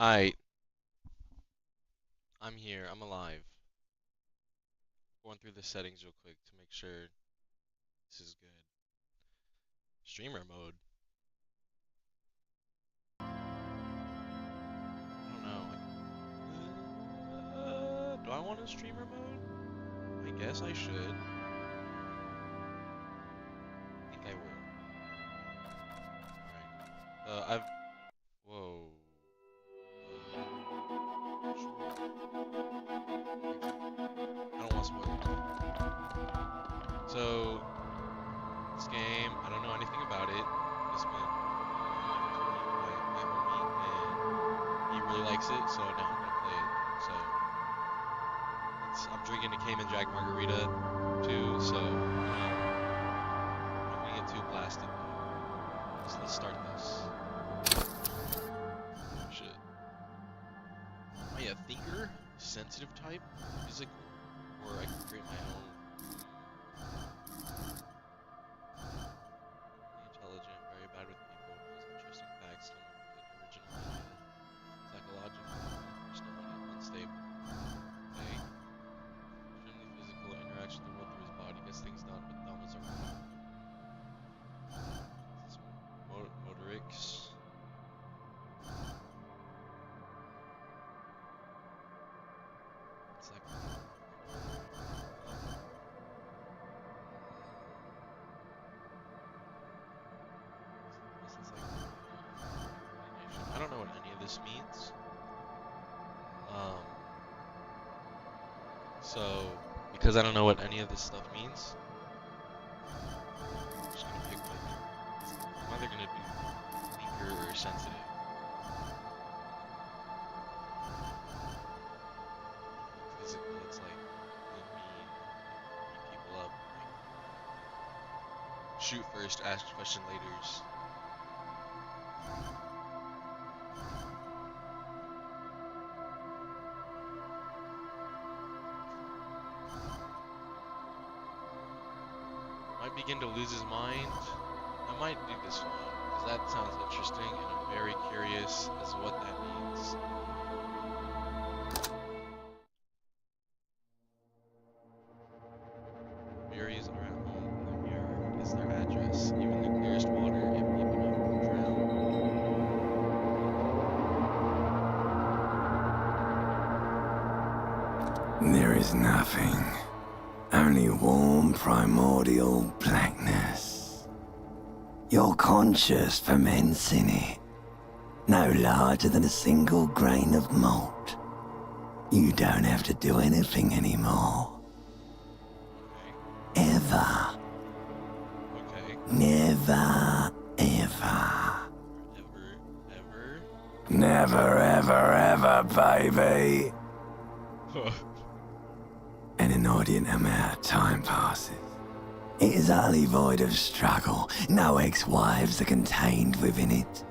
Alright, I'm here. I'm alive. Going through the settings real quick to make sure this is good. Streamer mode. I don't know. Do I want a streamer mode? I guess I should. I think I will. Alright. Whoa. Sure. I don't want to spoil it. So, this game, I don't know anything about it. It's been my homie, and he really likes it, so now I'm gonna play it. So, I'm drinking a Cayman Jack margarita too, so I'm gonna get too blasted. So let's start this. Shit. Am I a thinker? Sensitive type? Physical? Or I can create my own. Intelligent, very bad with people, has interesting facts, don't overlook original, psychological, personality, unstable. Okay. Extremely physical, interacts with the world through his body, gets things done, but dumb as a rock. This is motorics. It's like I don't know what any of this means. So because I don't know what any of this stuff means, I'm just gonna pick I'm either gonna be thinker or sensitive. Physically, it's like being mean, beat people up, like shoot first, ask question later. Might begin to lose his mind. I might do this one, because that sounds interesting, and I'm very curious as to what that means. Berries are at home in the mirror is their address. Even the clearest water, if deep enough, will drown. There is nothing. Only warm primordial blackness. Your conscious ferments in it, no larger than a single grain of malt. You don't have to do anything anymore. Okay. Ever. Okay. Never, ever. Ever. Never, ever, baby. An inordinate amount of time passes. It is utterly void of struggle. No ex-wives are contained within it.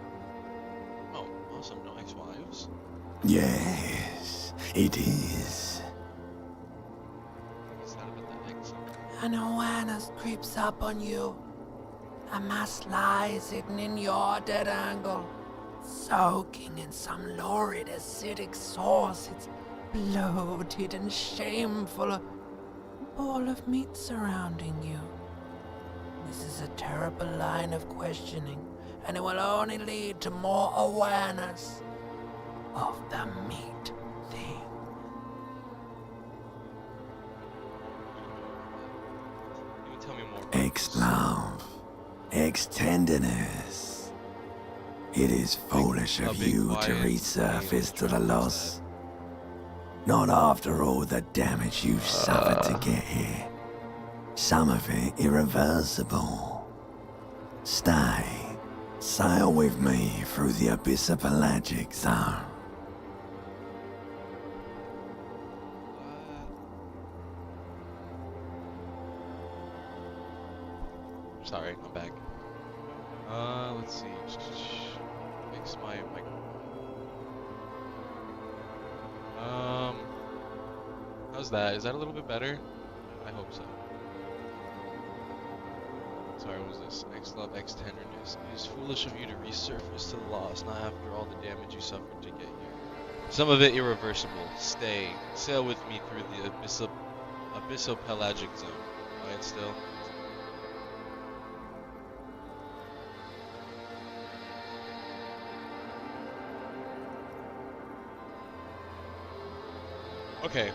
Oh, awesome. No ex-wives? Yes, it is. What's that about the ex? An awareness creeps up on you. A mass lies hidden in your dead angle, soaking in some lurid acidic sauce. It's bloated and shameful. A ball of meat surrounding you. This is a terrible line of questioning, and it will only lead to more awareness of the meat thing. You can tell me more about Ex-love, ex-tenderness. It is foolish a of big you to quiet resurface to the trap loss. Not after all the damage you've suffered to get here. Some of it irreversible. Stay. Sail with me through the abyssopelagic zone. Sorry, I'm back. Let's see. Fix my microphone. How's that? Is that a little bit better? I hope so. Sorry, what was this? Ex-love, ex-tenderness. It is foolish of you to resurface to the lost, not after all the damage you suffered to get here. Some of it irreversible. Stay. Sail with me through the abyssopelagic zone. Quiet still. Okay.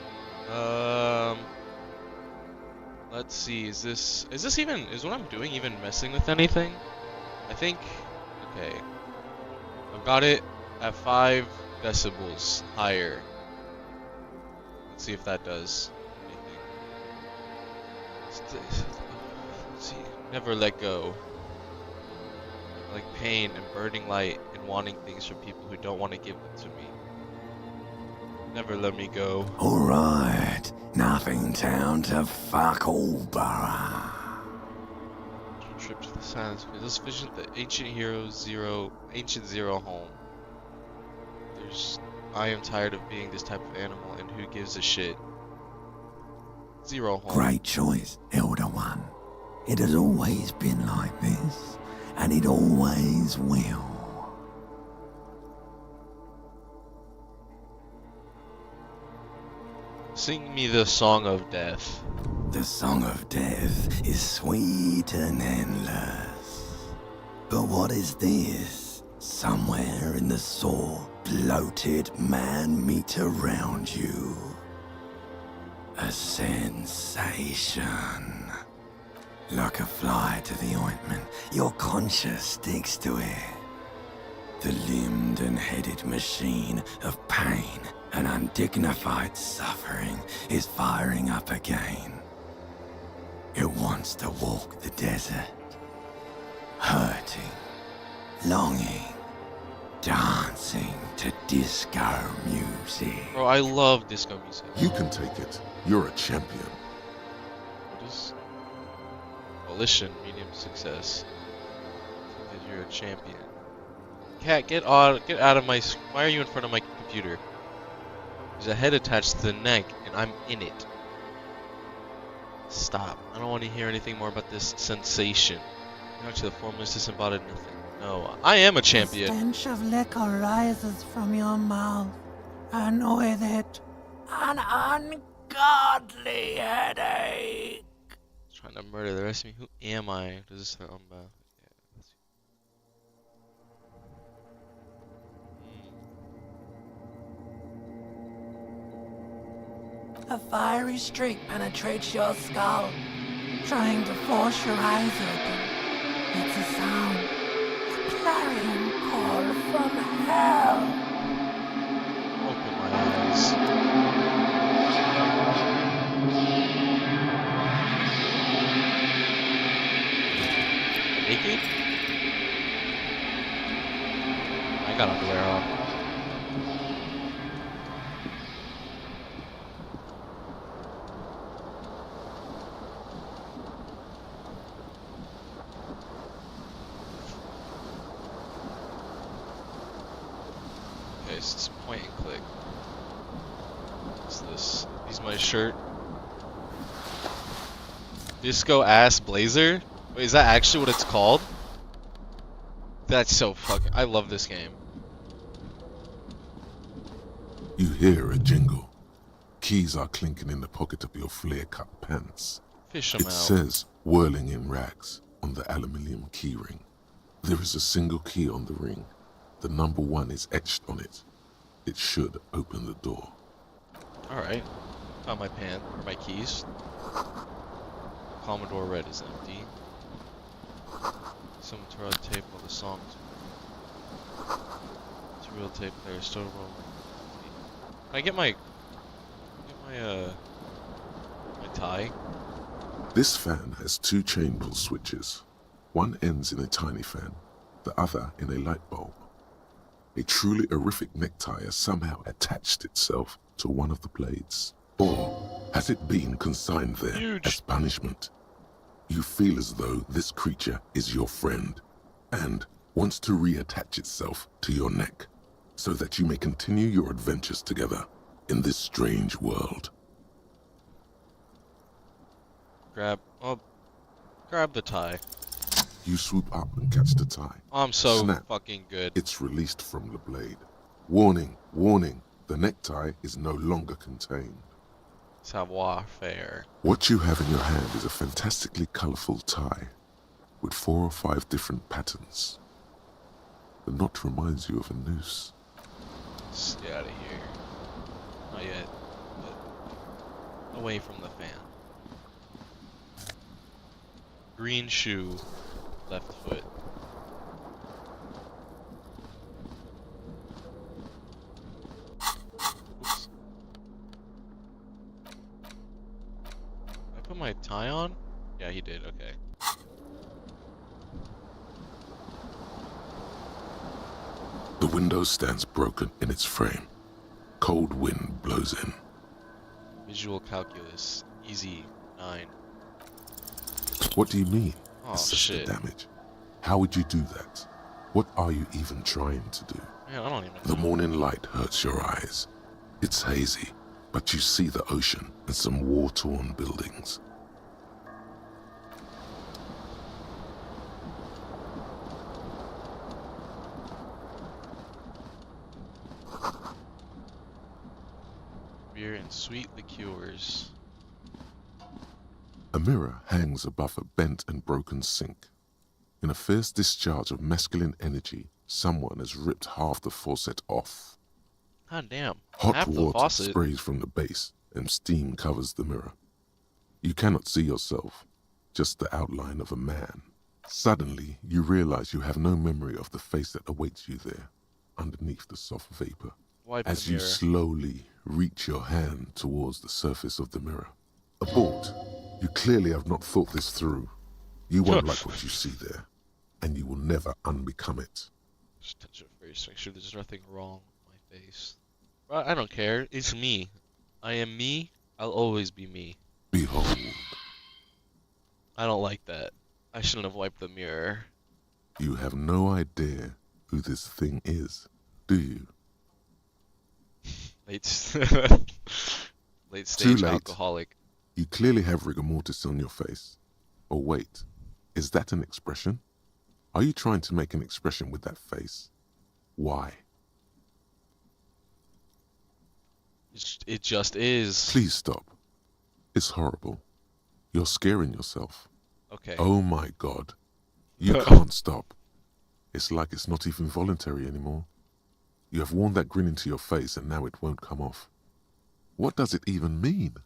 Let's see. Is what I'm doing even messing with anything? I think. Okay. I've got it at 5 decibels higher. Let's see if that does anything. Let's see. Never let go. Like pain and burning light and wanting things from people who don't want to give them to me. Never let me go. Alright, nothing town to fuck all borough. Trip to the silence. Let's visit the ancient zero home. I am tired of being this type of animal, and who gives a shit? Zero home. Great choice, Elder One. It has always been like this, and it always will. Sing me the song of death. The song of death is sweet and endless. But what is this? Somewhere in the sore, bloated man meat around you. A sensation. Like a fly to the ointment, your conscience sticks to it. The limbed and headed machine of pain and undignified suffering is firing up again. It wants to walk the desert, hurting, longing, dancing to disco music. Bro, I love disco music. You can take it. You're a champion. What is Volition, medium success. Because you're a champion. Cat, get out of my. Why are you in front of my computer? There's a head attached to the neck, and I'm in it. Stop. I don't want to hear anything more about this sensation. Actually, the formless disembodied nothing. No, I am a The champion. stench of liquor rises from your mouth, and with it, an ungodly headache. Trying to murder the rest of me. Who am I? Does this sound bad? Yeah, let's see. A fiery streak penetrates your skull, trying to force your eyes open. It's a sound, a clarion call from hell. Open my eyes. Naked? I got underwear on. Okay, so it's point and click. What's this? He's my shirt. Disco ass blazer? Wait, is that actually what it's called? That's so fucking. I love this game. You hear a jingle. Keys are clinking in the pocket of your flare-cut pants. Fish 'em It out. says, whirling in rags, on the aluminium key ring. There is a single key on the ring. The number 1 is etched on it. It should open the door. Alright. Found my pen, or my keys. Commodore Red is empty. Some Torah tape of the songs. It's a real tape player, still rolling. Can I get my tie? This fan has 2 chain pull switches. One ends in a tiny fan, the other in a light bulb. A truly horrific necktie has somehow attached itself to one of the blades. Or has it been consigned there Huge. as punishment? You feel as though this creature is your friend and wants to reattach itself to your neck so that you may continue your adventures together in this strange world. Grab the tie. You swoop up and catch the tie. Oh, I'm so Snap. fucking good. It's released from the blade. Warning, warning. The necktie is no longer contained. Savoir-faire. What you have in your hand is a fantastically colorful tie with 4 or 5 different patterns. The knot reminds you of a noose. Let's get out of here. Not yet, but away from the fan. Green shoe, left foot. Oops. Did I put my tie on? Yeah, he did, okay. The window stands broken in its frame. Cold wind blows in. Visual calculus, easy, 9. What do you mean? Oh, Assess shit. the damage. How would you do that? What are you even trying to do? Man, I don't even know. The morning light hurts your eyes. It's hazy, but you see the ocean and some war-torn buildings. Beer and sweet liqueurs. A mirror hangs above a bent and broken sink. In a fierce discharge of masculine energy, someone has ripped half the faucet off. God damn. Hot Half the water faucet. sprays from the base, and steam covers the mirror. You cannot see yourself, just the outline of a man. Suddenly, you realize you have no memory of the face that awaits you there, underneath the soft vapor. Wipe As the you mirror. slowly reach your hand towards the surface of the mirror. Abort. You clearly have not thought this through. You won't like what you see there, and you will never unbecome it. Just touch your face, make sure there's nothing wrong with my face. Well, I don't care. It's me. I am me. I'll always be me. Behold. I don't like that. I shouldn't have wiped the mirror. You have no idea who this thing is, do you? Late, late Too stage late. alcoholic. You clearly have rigor mortis on your face. Or wait, is that an expression? Are you trying to make an expression with that face? Why? It just is. Please stop. It's horrible. You're scaring yourself. Okay. Oh my God. You can't stop. It's like it's not even voluntary anymore. You have worn that grin into your face and now it won't come off. What does it even mean?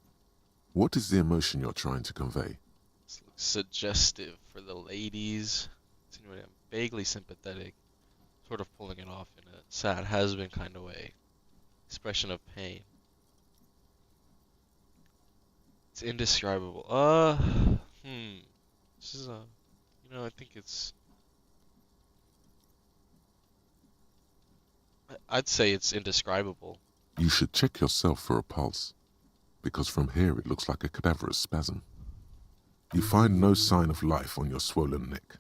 What is the emotion you're trying to convey? This looks suggestive for the ladies. Insinuating, vaguely sympathetic. Sort of pulling it off in a sad has-been kind of way. Expression of pain. It's indescribable. This is I think it's... I'd say it's indescribable. You should check yourself for a pulse, because from here it looks like a cadaverous spasm. You find no sign of life on your swollen neck.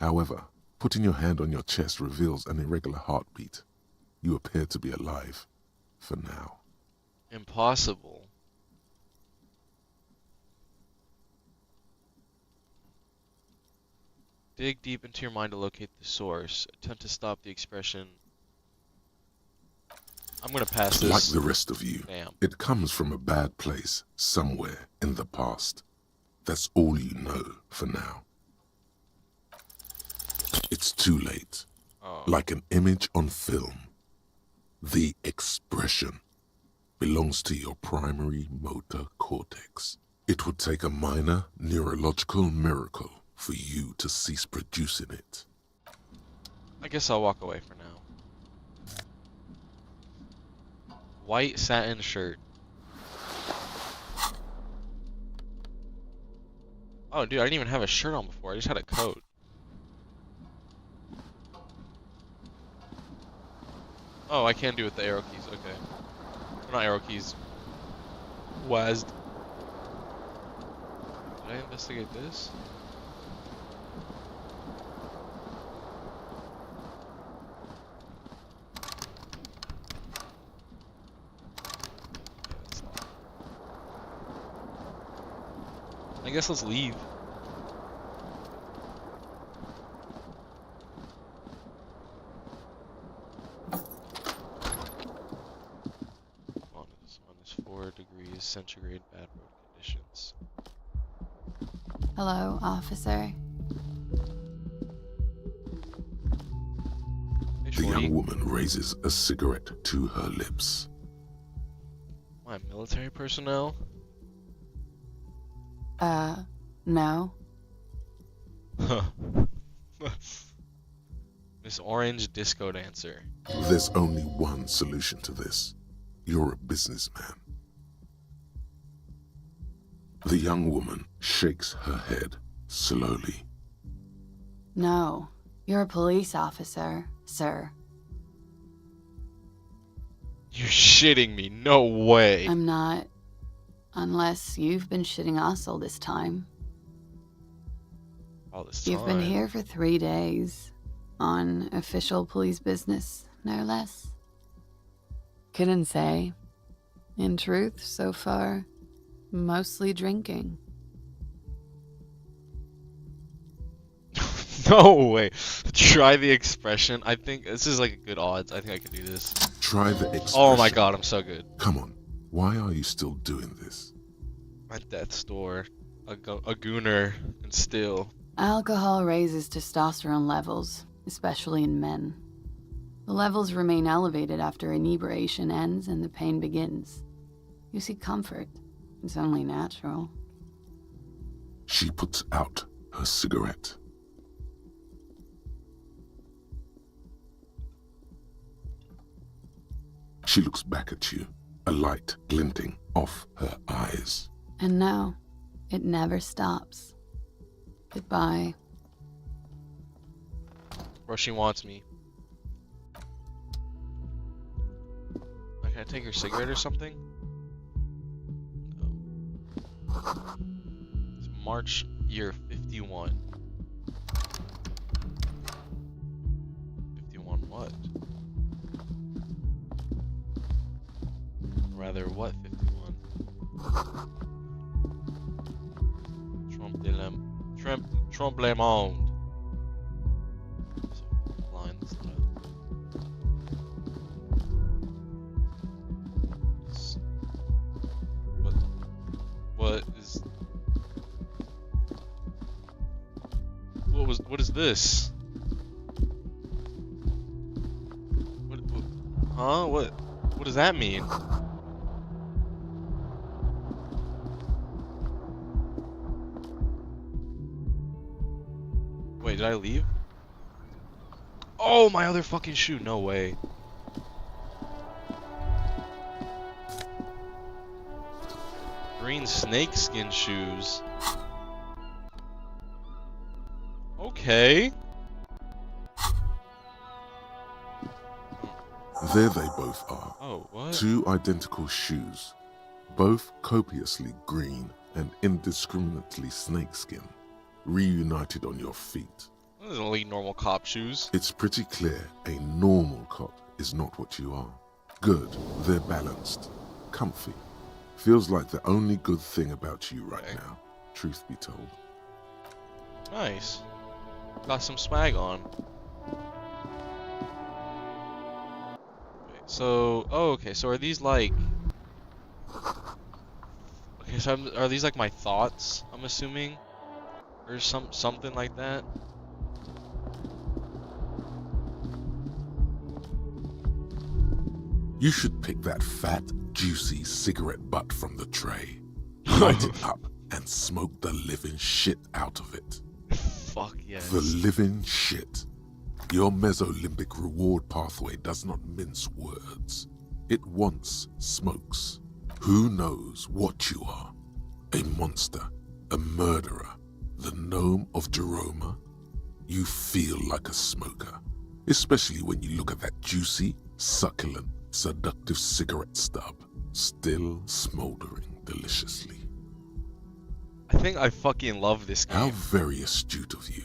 However, putting your hand on your chest reveals an irregular heartbeat. You appear to be alive, for now. Impossible. Dig deep into your mind to locate the source. Attempt to stop the expression. I'm gonna pass this. Like the rest of you, Damn. it comes from a bad place, somewhere in the past. That's all you know for now. It's too late. Oh. Like an image on film. The expression belongs to your primary motor cortex. It would take a minor neurological miracle for you to cease producing it. I guess I'll walk away for now. White satin shirt. Oh, dude, I didn't even have a shirt on before. I just had a coat. Oh, I can do it with the arrow keys. Okay. Or not arrow keys. WASD. Did I investigate this? I guess let's leave. centigrade, bad road conditions. Hello, officer. Hey, The shorty. young woman raises a cigarette to her lips. My military personnel? No. Miss Orange Disco Dancer. There's only one solution to this. You're a businessman. The young woman shakes her head slowly. No. You're a police officer, sir. You're shitting me. No way. I'm not. Unless you've been shitting us all this time. All this time. You've been here for 3 days. On official police business, no less. Couldn't say. In truth, so far, mostly drinking. No way. Try the expression. I think this is like a good odds. I think I can do this. Try the expression. Oh my god, I'm so good. Come on. Why are you still doing this? At death's door. A gooner. And still. Alcohol raises testosterone levels, especially in men. The levels remain elevated after inebriation ends and the pain begins. You seek comfort. It's only natural. She puts out her cigarette. She looks back at you, a light glinting off her eyes. And no, it never stops. Goodbye. Bro, she wants me. Like, can I take her cigarette or something? No. It's March year 51. 51 what? Rather, what 51? Trompe le monde. So, lines that what is this? What does that mean? Wait, did I leave? Oh, my other fucking shoe. No way. Green snakeskin shoes. Okay. There they both are. Oh, what? Two identical shoes, both copiously green and indiscriminately snakeskin, reunited on your feet. Those are only normal cop shoes. It's pretty clear a normal cop is not what you are. Good, they're balanced, comfy. Feels like the only good thing about you right now, truth be told. Nice. Got some swag on. So, oh, okay. So are these like? Okay, so are these like my thoughts? I'm assuming, or something like that. You should pick that fat, juicy cigarette butt from the tray, light it up, and smoke the living shit out of it. Fuck yes. The living shit. Your mesolimbic reward pathway does not mince words. It wants smokes. Who knows what you are? A monster, a murderer, the gnome of Jeroma? You feel like a smoker, especially when you look at that juicy, succulent, seductive cigarette stub, still smoldering deliciously. I think I fucking love this game. How very astute of you.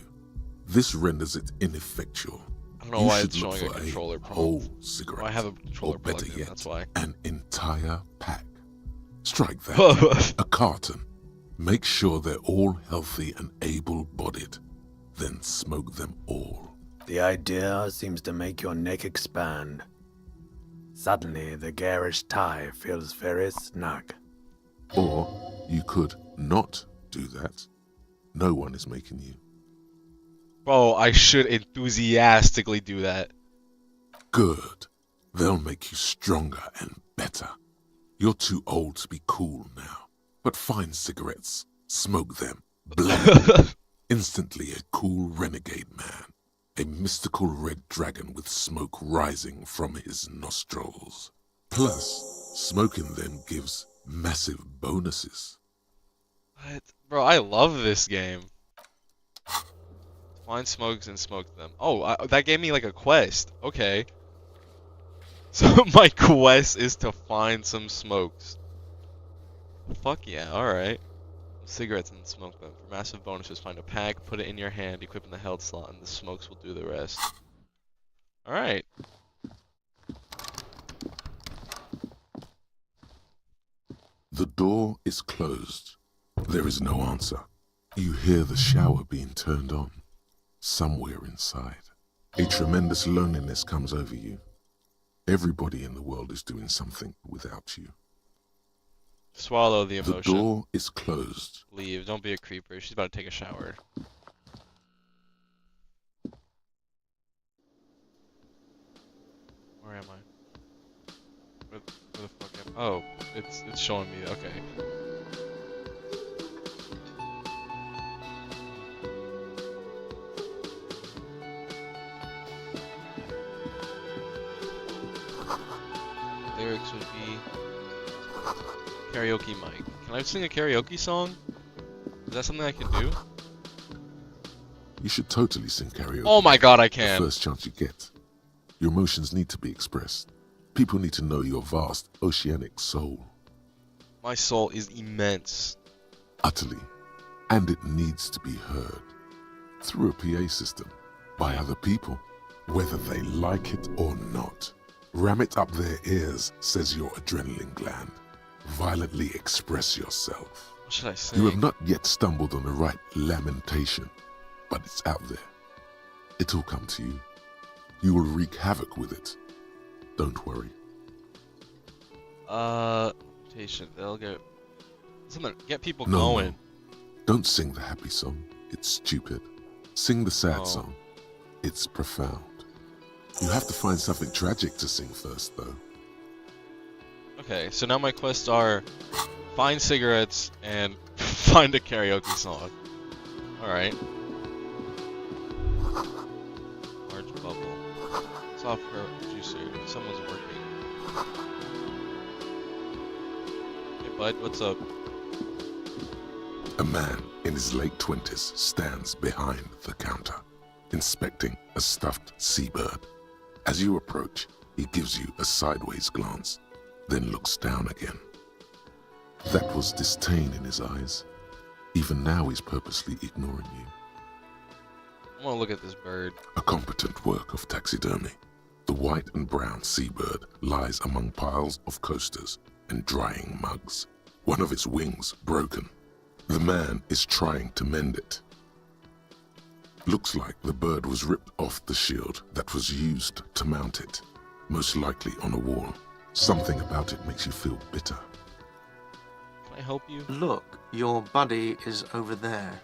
This renders it ineffectual. I don't know You why should it's look showing a for controller whole prompt. cigarette, Well, I have a controller or better plugged in, yet, that's why. an entire pack. Strike that. A carton. Make sure they're all healthy and able-bodied. Then smoke them all. The idea seems to make your neck expand. Suddenly, the garish tie feels very snug. Or you could not do that. No one is making you. Bro, I should enthusiastically do that. Good. They'll make you stronger and better. You're too old to be cool now. But find cigarettes, smoke them, blow. Instantly a cool renegade man. A mystical red dragon with smoke rising from his nostrils. Plus, smoking them gives massive bonuses. What? Bro, I love this game. Find smokes and smoke them. Oh, that gave me like a quest. Okay. So my quest is to find some smokes. Fuck yeah, alright. Cigarettes and smoke them. For massive bonuses, find a pack, put it in your hand, equip in the held slot, and the smokes will do the rest. Alright. The door is closed. There is no answer. You hear the shower being turned on. Somewhere inside. A tremendous loneliness comes over you. Everybody in the world is doing something without you. Swallow the emotion. The door is closed. Leave. Don't be a creeper. She's about to take a shower. Where am I? Where the fuck am I? Oh, it's showing me. Okay. Lyrics would be karaoke mic. Can I sing a karaoke song? Is that something I can do? You should totally sing karaoke. Oh my god, I The can! first chance you get. Your emotions need to be expressed. People need to know your vast, oceanic soul. My soul is immense. Utterly. And it needs to be heard. Through a PA system. By other people. Whether they like it or not. Ram it up their ears, says your adrenaline gland. Violently express yourself. What should I sing? You have not yet stumbled on the right lamentation, but it's out there. It'll come to you. You will wreak havoc with it. Don't worry. Patient. They'll get something. Get people No, going. no. Don't sing the happy song. It's stupid. Sing the sad Oh. song. It's profound. You have to find something tragic to sing first, though. Okay, so now my quests are find cigarettes and find a karaoke song. Alright. Large bubble. Software juicer. Someone's working. Hey bud, what's up? A man in his late 20s stands behind the counter, inspecting a stuffed seabird. As you approach, he gives you a sideways glance, then looks down again. That was disdain in his eyes. Even now he's purposely ignoring you. I want to look at this bird. A competent work of taxidermy. The white and brown seabird lies among piles of coasters and drying mugs. One of its wings broken. The man is trying to mend it. Looks like the bird was ripped off the shield that was used to mount it, most likely on a wall. Something about it makes you feel bitter. Can I help you? Look, your buddy is over there.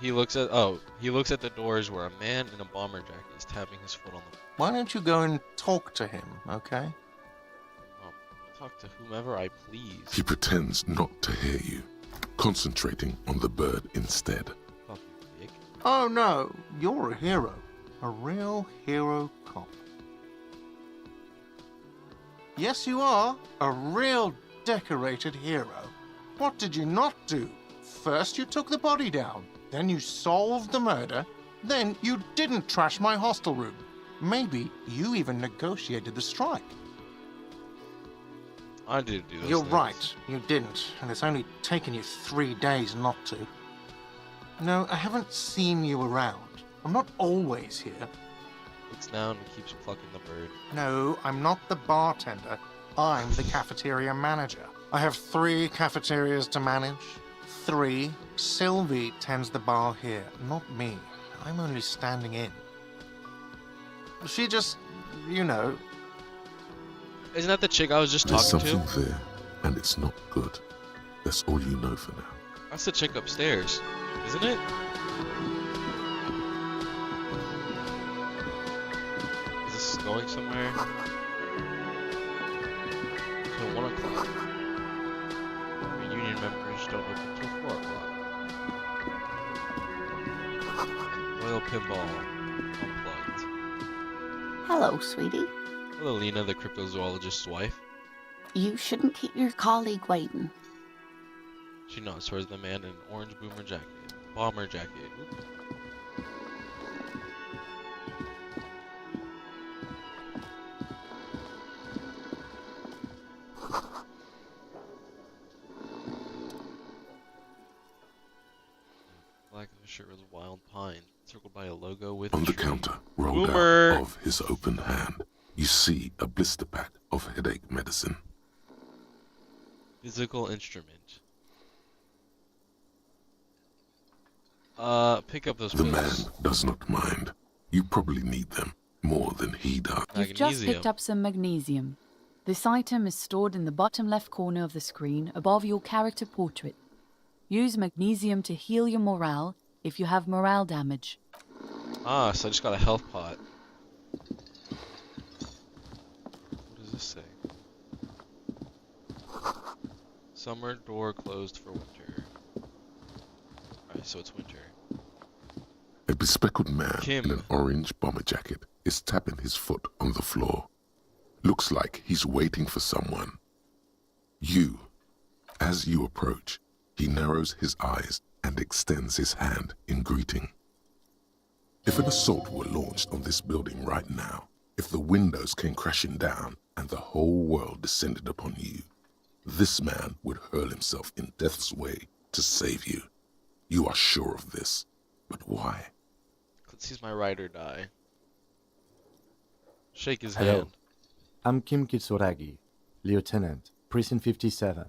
He looks at the doors where a man in a bomber jacket is tapping his foot on the Why don't you go and talk to him, okay? talk to whomever I please. He pretends not to hear you, concentrating on the bird instead. Fucking dick. Oh no, you're a hero. A real hero cop. Yes, you are. A real decorated hero. What did you not do? First you took the body down, then you solved the murder, then you didn't trash my hostel room. Maybe you even negotiated the strike. I didn't do those You're things. right, you didn't, and it's only taken you 3 days not to. No, I haven't seen you around. I'm not always here. Looks down and keeps plucking the bird. No, I'm not the bartender. I'm the cafeteria manager. I have 3 cafeterias to manage. 3. Sylvie tends the bar here, not me. I'm only standing in. She just, you know. Isn't that the chick I was just There's talking something to? there, and it's not good. That's all you know for now. That's the chick upstairs, isn't it? Is this going somewhere? So 1 o'clock. Reunion members don't open till 4 o'clock. Royal Pinball Unplugged. Hello, sweetie. Hello, Lena, the cryptozoologist's wife. You shouldn't keep your colleague waiting. She nods towards the man in an orange bomber jacket. Oop. Black shirt with wild pine, circled by a logo with On a the tree. counter, rolled Boomer! out of his open hand, you see a blister pack of headache medicine. Physical instrument. Pick up those The man pills. does not mind. You probably need them more than he does. You've just picked Magnesium. up some magnesium. This item is stored in the bottom left corner of the screen above your character portrait. Use magnesium to heal your morale if you have morale damage. Ah, so I just got a health pot. What does this say? Summer door closed for winter. Alright, so it's winter. A bespectacled man Kim. in an orange bomber jacket is tapping his foot on the floor. Looks like he's waiting for someone. As you approach, he narrows his eyes and extends his hand in greeting. If an assault were launched on this building right now, if the windows came crashing down and the whole world descended upon you, this man would hurl himself in death's way to save you. You are sure of this, but why? Let's see my ride or die. Shake his Hello. hand. I'm Kim Kitsuragi, Lieutenant, Precinct 57.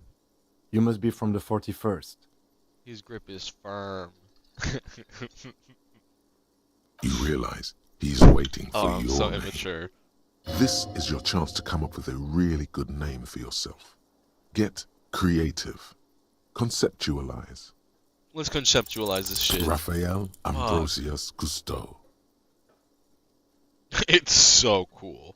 You must be from the 41st. His grip is firm. You realize he's waiting for Oh, I'm your so name. immature. This is your chance to come up with a really good name for yourself. Get creative. Conceptualize. Let's conceptualize this shit. Raphael Ambrosius Cousteau. It's so cool.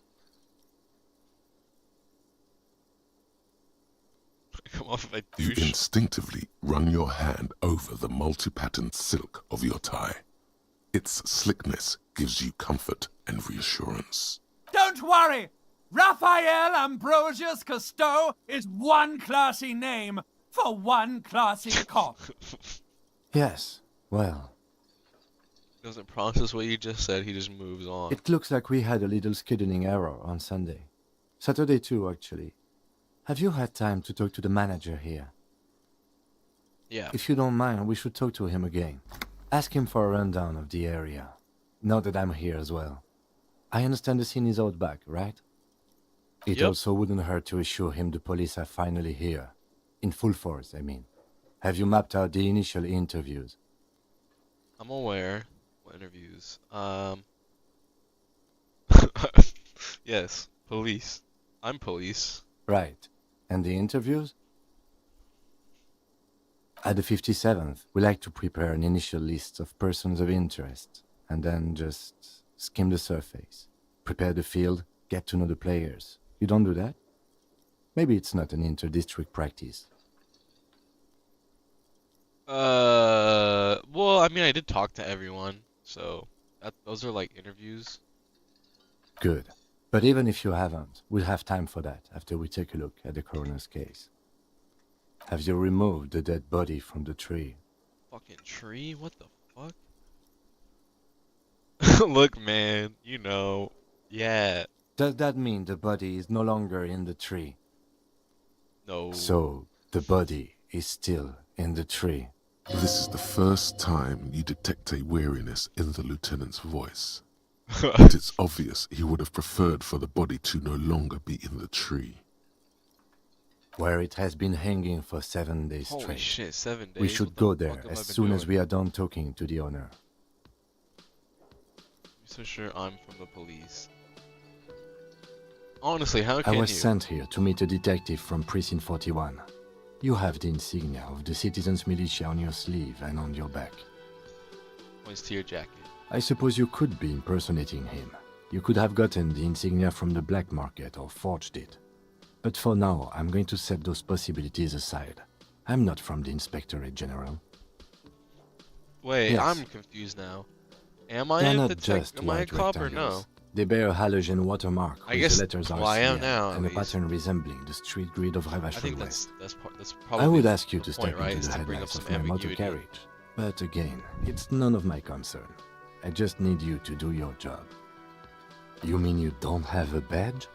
Come off my You douche. instinctively run your hand over the multi-patterned silk of your tie. Its slickness gives you comfort and reassurance. Don't worry! Raphael Ambrosius Cousteau is one classy name for one classy cop. Yes, well, Doesn't process what you just said, he just moves on. it looks like we had a little scheduling error on Sunday. Saturday too, actually. Have you had time to talk to the manager here? Yeah. If you don't mind, we should talk to him again. Ask him for a rundown of the area. Now that I'm here as well. I understand the scene is out back, right? It Yep. also wouldn't hurt to assure him the police are finally here. In full force, I mean. Have you mapped out the initial interviews? I'm aware. What interviews? Yes, police. I'm police. Right. And the interviews? At the 57th, we like to prepare an initial list of persons of interest, and then just skim the surface. Prepare the field, get to know the players. You don't do that? Maybe it's not an inter-district practice. Well, I mean, I did talk to everyone, so those are like interviews. Good. But even if you haven't, we'll have time for that after we take a look at the coroner's case. Have you removed the dead body from the tree? Fucking tree? What the fuck? Look, man, you know. Yeah. Does that mean the body is no longer in the tree? No. So, the body is still in the tree. This is the first time you detect a weariness in the lieutenant's voice. Holy It is obvious he would have preferred for the body to no longer be in the tree. Where it has been hanging for 7 days straight. shit, 7 days? We should What the go fuck there have I as been soon as doing? we are done talking to the owner. I'm so sure I'm from the police. Honestly, how I can was you? sent here to meet a detective from Precinct 41. You have the insignia of the Citizens Militia on your sleeve and on your back. Points to your jacket. I suppose you could be impersonating him. You could have gotten the insignia from the black market or forged it. But for now, I'm going to set those possibilities aside. I'm not from the Inspectorate General. Wait, Yes. I'm confused now. Am I They're a not just Am I a white cop or rectangles. no? They bear a halogen watermark I with guess- the letters well, I am RCM now, at and a least. pattern resembling the street grid of I Ravachol think West. that's probably. I would ask you the to point, step right? into Is the to bring up headlights some of my motor ambiguity. carriage. But again, it's none of my concern. I just need you to do your job. You mean you don't have a badge?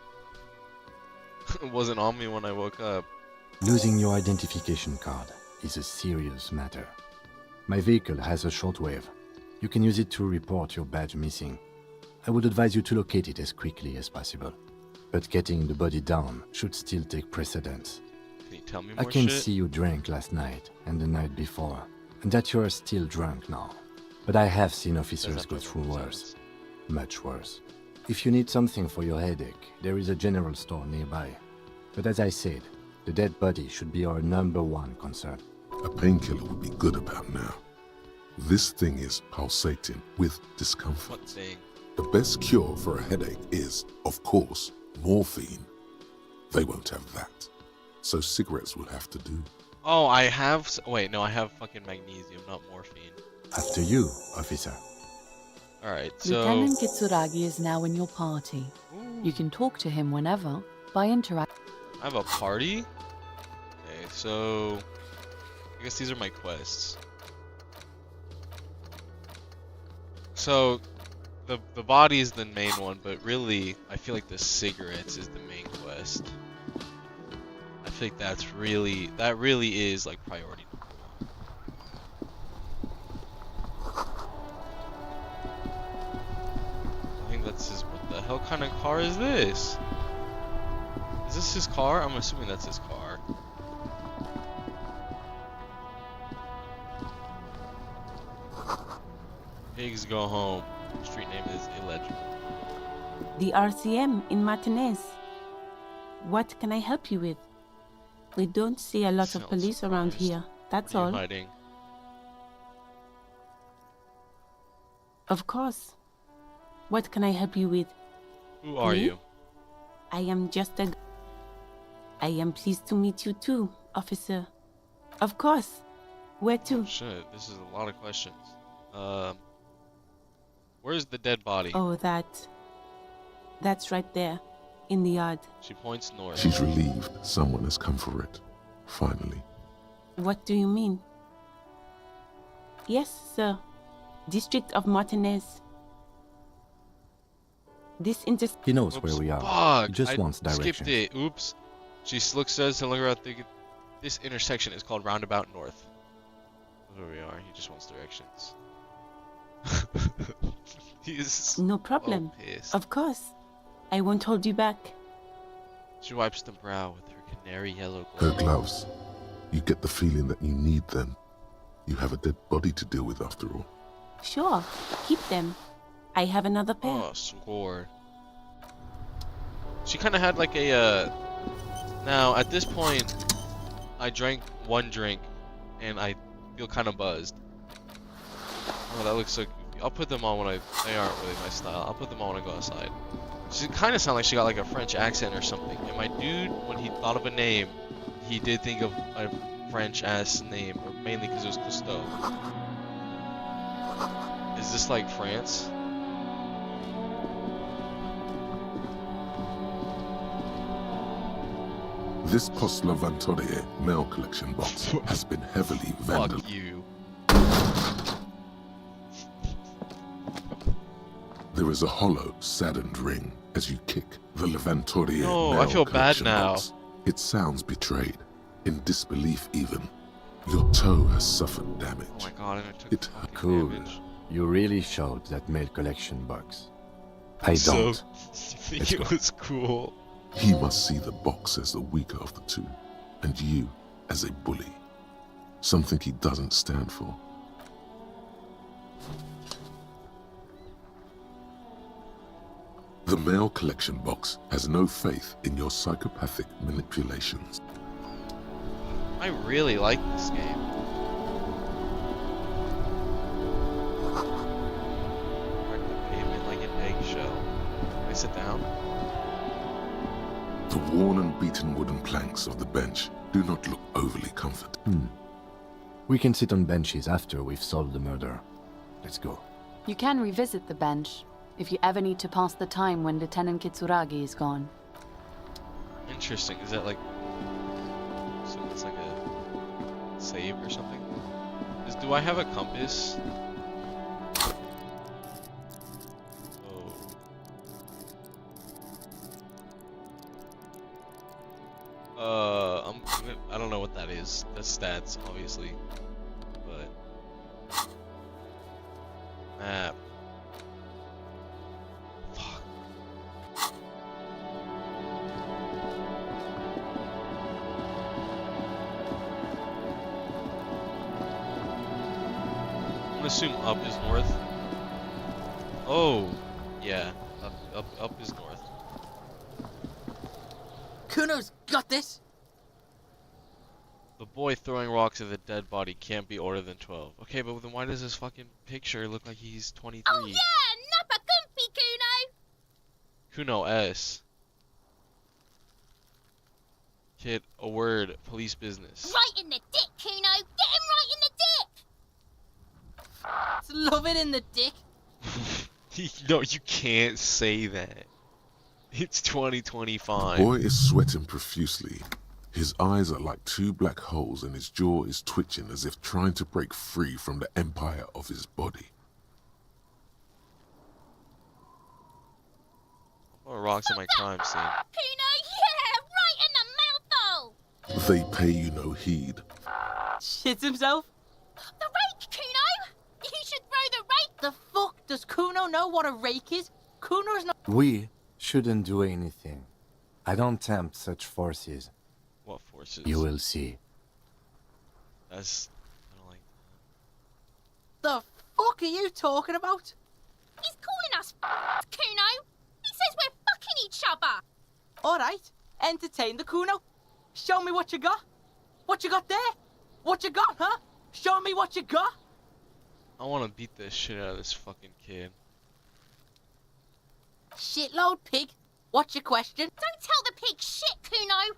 It wasn't on me when I woke up. Losing your identification card is a serious matter. My vehicle has a shortwave. You can use it to report your badge missing. I would advise you to locate it as quickly as possible. But getting the body down should still take precedence. Can you tell me I more can shit? see you drank last night and the night before, and that you are still drunk now. But I have seen officers Does that go make through more worse. sense? Much worse. If you need something for your headache, there is a general store nearby. But as I said, the dead body should be our #1 concern. A painkiller would be good about now. This thing is pulsating with discomfort. What thing? The best cure for a headache is, of course, morphine. They won't have that. So cigarettes will have to do. Oh, I have. Wait, no, I have fucking magnesium, not morphine. After you, officer. Alright, so. Lieutenant Kitsuragi is now in your party. You can talk to him whenever by interact. I have a party? Okay, so. I guess these are my quests. So. The body is the main one, but really, I feel like the cigarettes is the main quest. I feel like that really is like priority number one. I think that's his. What the hell kind of car is this? Is this his car? I'm assuming that's his car. Pigs go home. Street name is illegible. The RCM in Martinez. What can I help you with? We don't see a lot of Sounds police around surprised. here, that's What are all. you hiding? Of course. What can I help you with? Who are Me? you? I am just a... I am pleased to meet you too, officer. Of course. Where to? Shit, this is a lot of questions. Where's the dead body? Oh, that's right there, in the yard. She points north. She's relieved someone has come for it. Finally. What do you mean? Yes, sir. District of Martinez. This He knows Oops, where we are. Fuck, He just I wants skipped directions. it. Oops. She says to look around thinking, this intersection is called Roundabout North. That's where we are. He just wants directions. He's No problem. so pissed. Of course. I won't hold you back. She wipes the brow with her canary yellow Her glove. gloves. You get the feeling that you need them. You have a dead body to deal with after all. Sure, keep them. I have another pair. Oh, score. She kind of had like a, Now, at this point, I drank one drink, and I feel kind of buzzed. Oh, that looks so goofy. I'll put them on when they aren't really my style. I'll put them on when I go outside. She kind of sounded like she got like a French accent or something. And my dude, when he thought of a name, he did think of a French-ass name, or mainly because it was Cousteau. Is this like France? This Post Levantorie mail collection box has been heavily vandalized. Fuck you. There is a hollow, saddened ring as you kick the Levantorie No, I mail feel bad collection now. box. It sounds betrayed, in disbelief even. Your toe has suffered damage. Oh my god, and I took It- fucking Cool. damage. You really showed that mail collection box. I So, don't. you think Let's it go. was cool? He must see the box as the weaker of the two, and you as a bully. Something he doesn't stand for. The mail collection box has no faith in your psychopathic manipulations. I really like this game. Mark the pavement like an eggshell. Can I sit down? The worn and beaten wooden planks of the bench do not look overly comforting. We can sit on benches after we've solved the murder. Let's go. You can revisit the bench if you ever need to pass the time when Lieutenant Kitsuragi is gone. Interesting. Is that like... So it's like a save or something? Do I have a compass? I don't know what that is. That's stats, obviously. But... Map. Fuck. I'm gonna assume up is north. Oh, yeah. Up is north. Kuno's got this. The boy throwing rocks at the dead body can't be older than 12. Okay, but then why does this fucking picture look like he's 23? Oh yeah, Nappa Gumpy, Kuno. Kuno S. Kid, a word, police business. Right in the dick, Kuno. Get him right in the dick. It's love it in the dick. No, you can't say that. It's 2025. The boy is sweating profusely. His eyes are like two black holes and his jaw is twitching as if trying to break free from the empire of his body. What rocks in my crime scene? Kuno, yeah, right in the mouthhole. They pay you no heed. Shits himself. The rake, Kuno. You should throw the rake. The fuck? Does Kuno know what a rake is? Kuno's not... We shouldn't do anything. I don't tempt such forces. What forces? You will see. I don't like The fuck are you talking about? He's calling us Kuno. He says we're fucking each other. Alright, entertain the Kuno. Show me what you got. What you got there? What you got, huh? Show me what you got. I want to beat the shit out of this fucking kid. Shitload pig. What's your question? Don't tell the pig shit, Kuno.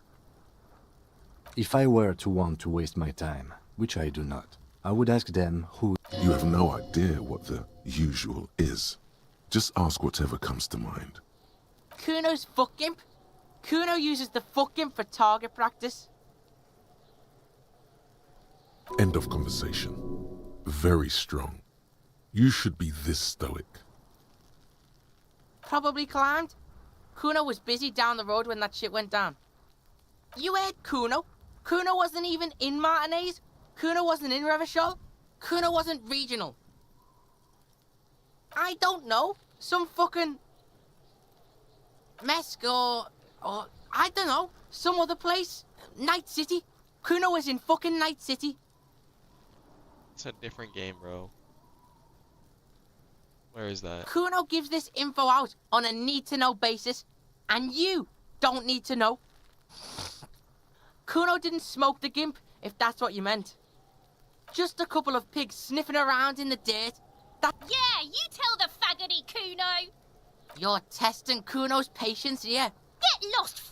If I were to want to waste my time, which I do not, I would ask them who... You have no idea what the usual is. Just ask whatever comes to mind. Kuno's fuck imp. Kuno uses the fuck imp for target practice. End of conversation. Very strong. You should be this stoic. Probably climbed. Kuno was busy down the road when that shit went down. You heard Kuno. Kuno wasn't even in Martinez. Kuno wasn't in Revachol. Kuno wasn't regional. I don't know. Some fucking... Mesk or I don't know. Some other place. Night City. Kuno was in fucking Night City. It's a different game, bro. Where is that? Kuno gives this info out on a need-to-know basis, and you don't need to know. Kuno didn't smoke the gimp, if that's what you meant. Just a couple of pigs sniffing around in the dirt. Yeah, you tell the faggoty, Kuno. You're testing Kuno's patience here. Get lost.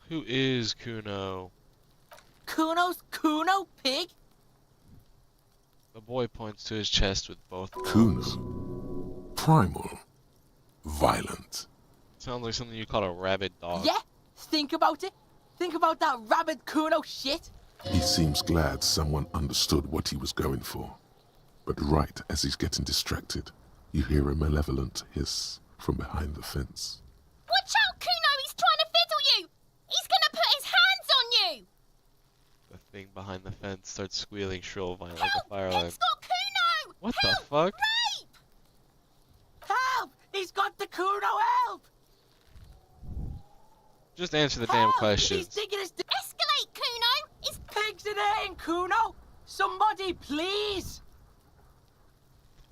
Who is Kuno? Kuno's Kuno, pig? The boy points to his chest with both Kuno. paws. Primal. Violent. Sounds like something you call a rabid dog. Yeah, think about it. Think about that rabid Kuno shit. He seems glad someone understood what he was going for. But right as he's getting distracted, you hear a malevolent hiss from behind the fence. Watch out, Kuno. He's trying to fiddle you. He's gonna put his hands on you. The thing behind the fence starts squealing shrill violent like a Help! fire alarm. It's got Kuno. What Help! the fuck? Rape! Help! He's got the Kuno, help! Just answer the damn Help! questions. He's digging his... Escalate, Kuno. It's Pigs in here, Kuno! Somebody, please!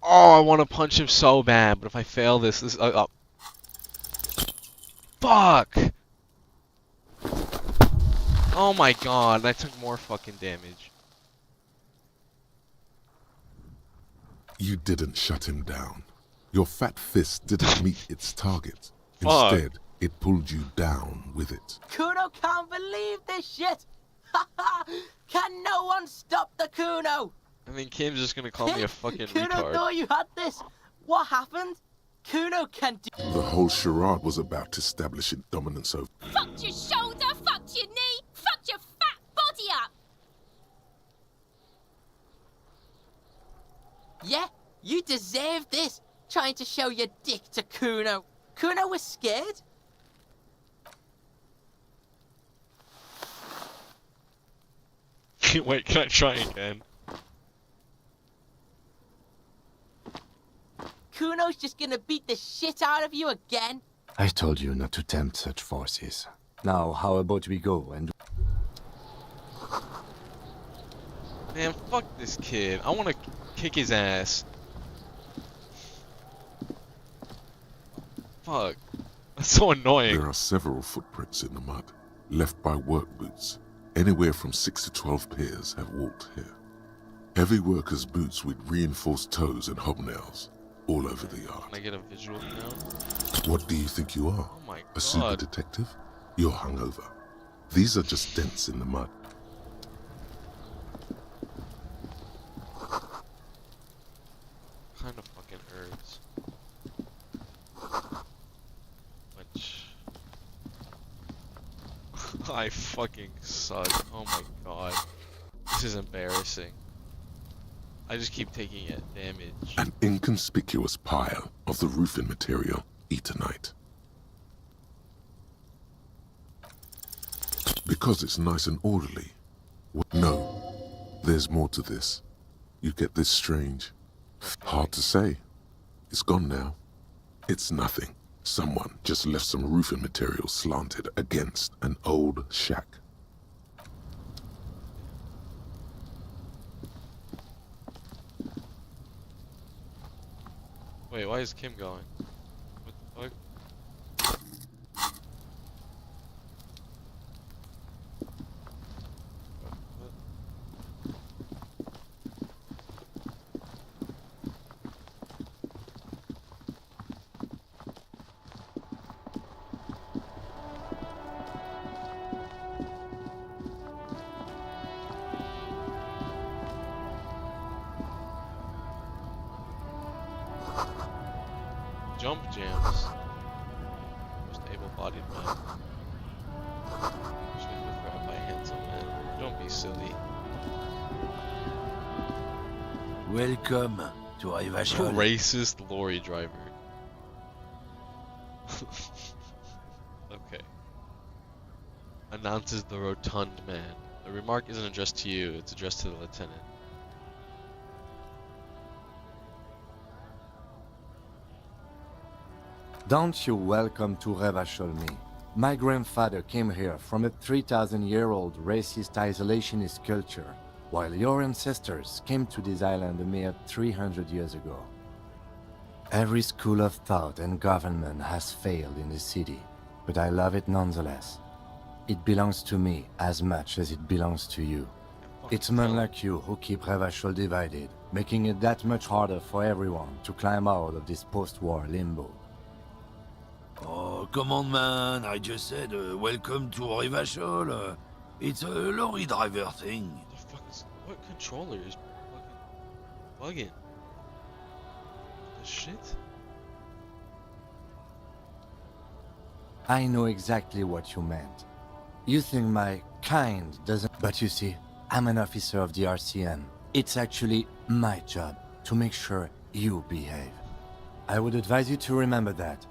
Oh, I want to punch him so bad, but if I fail this fuck! Oh my god, I took more fucking damage. You didn't shut him down. Your fat fist didn't meet its target. Fuck. Instead, it pulled you down with it. Kuno can't believe this shit! Can no one stop the Kuno? I mean, Kim's just gonna call me a fucking Kuno retard. thought you had this. What happened? Kuno can do. The whole charade was about establishing dominance over. Fucked your shoulder, fucked your knee, fucked your fat body up. Yeah, you deserve this. Trying to show your dick to Kuno. Kuno was scared. Wait, can I try again? Kuno's just gonna beat the shit out of you again. I told you not to tempt such forces. Now, how about we go and... Man, fuck this kid. I wanna kick his ass. Fuck. That's so annoying. There are several footprints in the mud, left by work boots. Anywhere from 6 to 12 pairs have walked here. Heavy workers' boots with reinforced toes and hobnails, all over the yard. Can I get a visual now? What do you think you are? Oh my A super god. detective? You're hungover. These are just dents in the mud. Kind of fucking hurts. Which... I fucking suck. Oh my god. This is embarrassing. I just keep taking it damage. An inconspicuous pile of the roofing material, Eternite. Because it's nice and orderly. No, there's more to this. You get this strange. Hard to say. It's gone now. It's nothing. Someone just left some roofing material slanted against an old shack. Wait, why is Kim going? What the fuck? Jump jams. Most able-bodied man. Usually preferred by handsome men. Don't be silly. Welcome to Elysium. Racist lorry driver. Okay. Announces the rotund man. The remark isn't addressed to you, it's addressed to the lieutenant. Don't you welcome to Revacholmi. My grandfather came here from a 3,000-year-old racist isolationist culture, while your ancestors came to this island a mere 300 years ago. Every school of thought and government has failed in the city, but I love it nonetheless. It belongs to me as much as it belongs to you. It's men like you who keep Revachol divided, making it that much harder for everyone to climb out of this post-war limbo. Oh, come on, man. I just said welcome to Revachol. It's a lorry driver thing. What the fuck is... What controller is fucking bugging? The shit? I know exactly what you meant. You think my kind doesn't... But you see, I'm an officer of the RCM. It's actually my job to make sure you behave. I would advise you to remember that.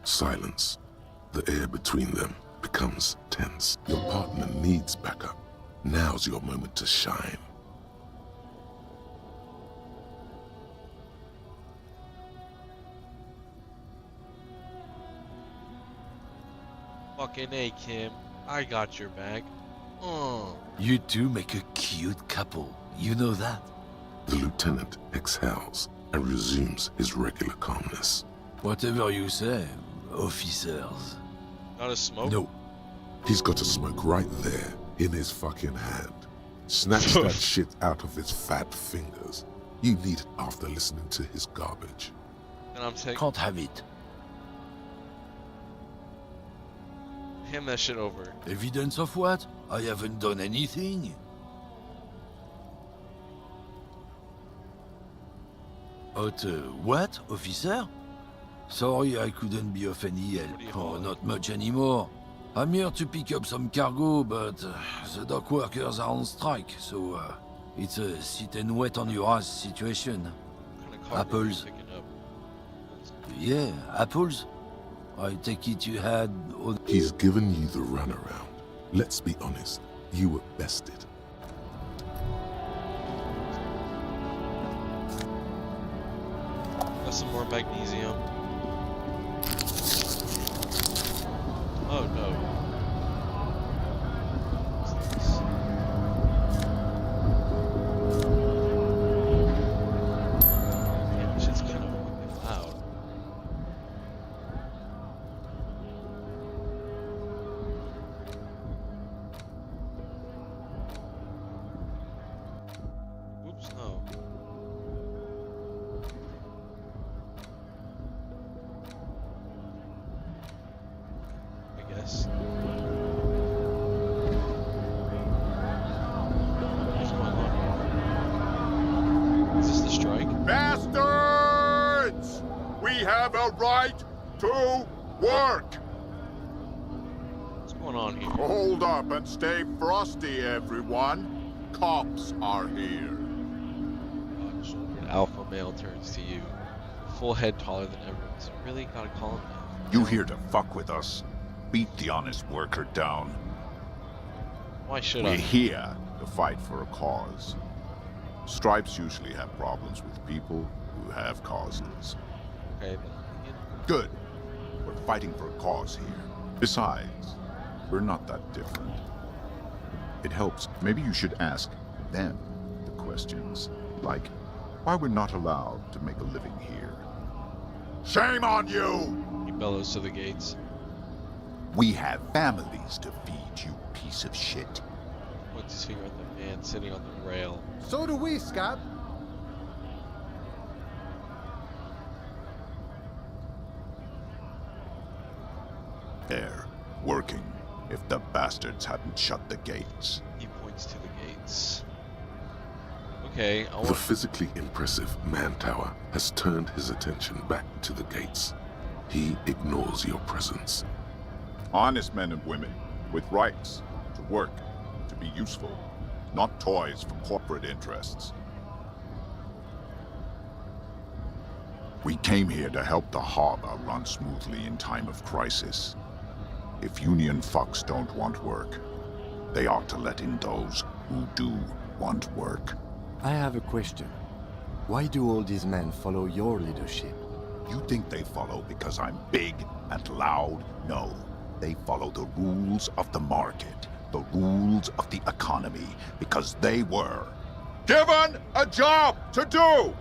Silence. The air between them becomes tense. Your partner needs backup. Now's your moment to shine. Fucking A, Kim. I got your back. You two make a cute couple. You know that. The lieutenant exhales. and resumes his regular calmness. Whatever you say, officers. Not a smoke? No. He's got a smoke right there in his fucking hand. Snatch that shit out of his fat fingers. You need it after listening to his garbage. And I'm taking. Can't have it. Hand that shit over. Evidence of what? I haven't done anything. What, officer? Sorry, I couldn't be of any What are you help. Oh, hauling? not much anymore. I'm here to pick up some cargo, but the dock workers are on strike, so it's a sit and wait on your ass situation. What kind of cargo are you Apples. picking up? Yeah, apples? I take it you had... He's given you the runaround. Let's be honest, you were bested. Got some more magnesium. Oh no. What's this? Damn, this shit's kind of fucking loud. Oops, no. I guess. What's going on here? Is this the strike? Bastards! We have a right to work! What's going on here? Hold up and stay frosty, everyone. Cops are here. Shouldered alpha male turns to you. Full head taller than ever. So you really gotta call him that. You here to fuck with us? Beat the honest worker down. Why should We're I? here to fight for a cause. Stripes usually have problems with people who have causes. Okay, Good. We're fighting for a cause here. Besides, we're not that different. It helps. Maybe you should ask them the questions. Like, why we're not allowed to make a living here. Shame on you! he bellows to the gates. We have families to feed, you piece of shit. Points his finger at the man sitting on the rail. So do we, Scott. They're working. If the bastards hadn't shut the gates. He points to the gates. Okay, I The want. physically impressive man tower has turned his attention back to the gates. He ignores your presence. Honest men and women with rights to work, to be useful, not toys for corporate interests. We came here to help the harbor run smoothly in time of crisis. If union fucks don't want work, they ought to let in those who do want work. I have a question. Why do all these men follow your leadership? You think they follow because I'm big and loud? No. They follow the rules of the market, the rules of the economy, because they were given a job to do!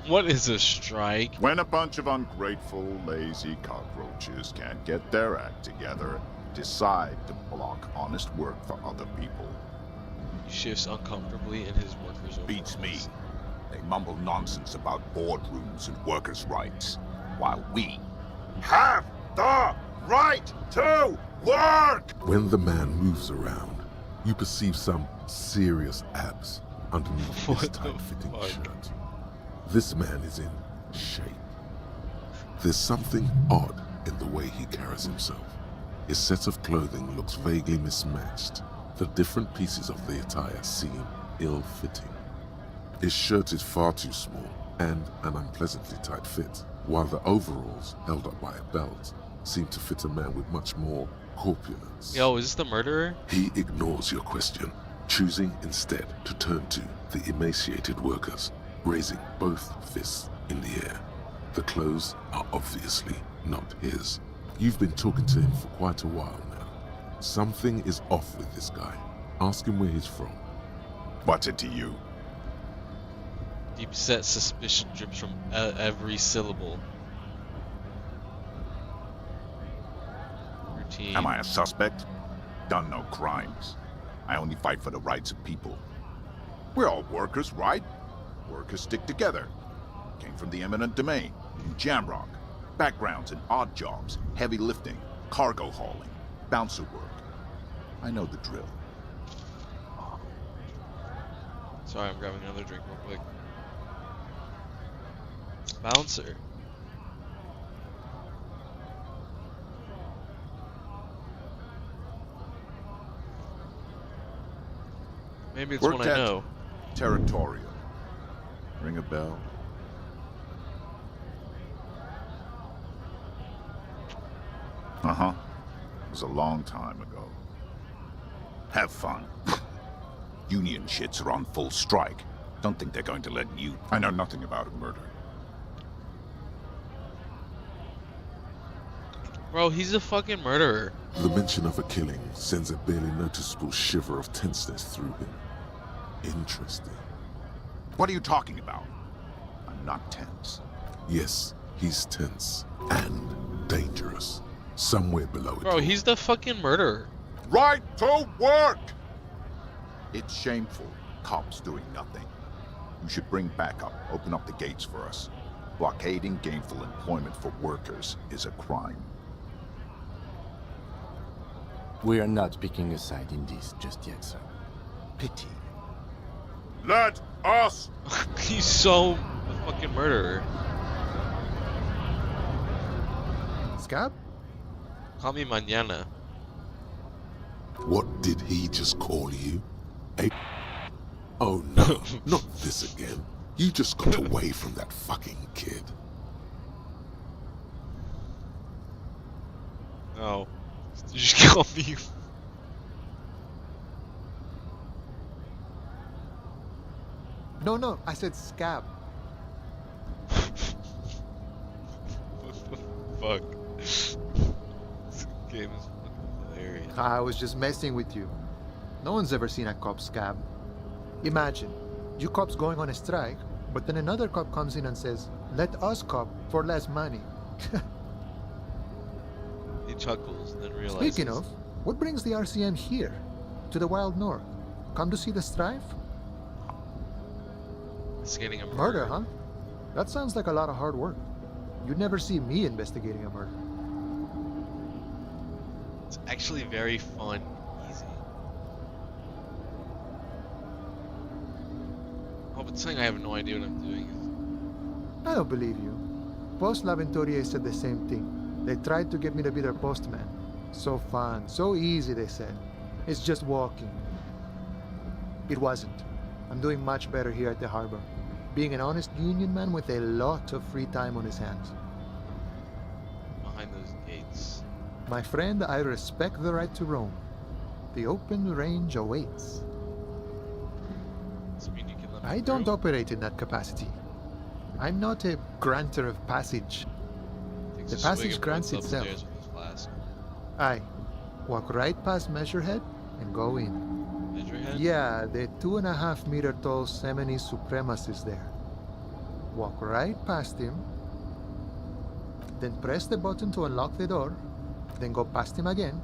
What is a strike? When a bunch of ungrateful, lazy cockroaches can't get their act together, decide to block honest work for other people. He shifts uncomfortably in his workers' overalls. Beats me. They mumble nonsense about boardrooms and workers' rights, while we have the right to work! When the man moves around, you perceive some serious abs underneath his What the tight-fitting fuck? shirt. This man is in shape. There's something odd in the way he carries himself. His set of clothing looks vaguely mismatched. The different pieces of the attire seem ill-fitting. His shirt is far too small and an unpleasantly tight fit, while the overalls, held up by a belt, seem to fit a man with much more corpulence. Yo, is this the murderer? He ignores your question, choosing instead to turn to the emaciated workers, raising both fists in the air. The clothes are obviously not his. You've been talking to him for quite a while now. Something is off with this guy. Ask him where he's from. What's it to you? Deep set suspicion drips from every syllable. Routine. Am I a suspect? Done no crimes. I only fight for the rights of people. We're all workers, right? Workers stick together. Came from the eminent domain, in Jamrock. Backgrounds in odd jobs, heavy lifting, cargo hauling, bouncer work. I know the drill. Sorry, I'm grabbing another drink real quick. Bouncer. Maybe it's one I know. Territorial. Ring a bell? Uh-huh. It was a long time ago. Have fun. Union shits are on full strike. Don't think they're going to let you... I know nothing about a murder. Bro, he's a fucking murderer. The mention of a killing sends a barely noticeable shiver of tenseness through him. Interesting. What are you talking about? I'm not tense. Yes, he's tense and dangerous. Somewhere below it. Bro, he's the fucking murderer. Right to work! It's shameful. Cops doing nothing. You should bring backup. Open up the gates for us. Blockading gainful employment for workers is a crime. We are not picking a side in this just yet, sir. Pity. Let us! He's so a fucking murderer. Scab? Call me mañana. What did he just call you? Oh no, not this again. You just got away from that fucking kid. No. You just call me. No, I said Scab. Fuck. This game is fucking hilarious. I was just messing with you. No one's ever seen a cop scab. Imagine, you cops going on a strike, but then another cop comes in and says, "Let us cop for less money." He chuckles, then realizes. Speaking of, what brings the RCM here? To the Wild North? Come to see the strife? Investigating a Murder, huh? That sounds like a lot of hard work. You'd never see me investigating a murder. It's actually very fun, easy. Oh, but saying I have no idea what I'm doing I don't believe you. Post L'Aventurier said the same thing. They tried to get me to be their postman. So fun, so easy, they said. It's just walking. It wasn't. I'm doing much better here at the harbor. Being an honest union man with a lot of free time on his hands. behind those gates. My friend, I respect the right to roam. The open range awaits. Does it mean you can let me I don't through? operate in that capacity. I'm not a granter of passage. Takes The a swig passage and grants points itself. upstairs with his flask. Aye. Walk right past Measurehead and go in. Measurehead? Yeah, the 2.5 meter tall Semini supremacist there. Walk right past him, then press the button to unlock the door, then go past him again,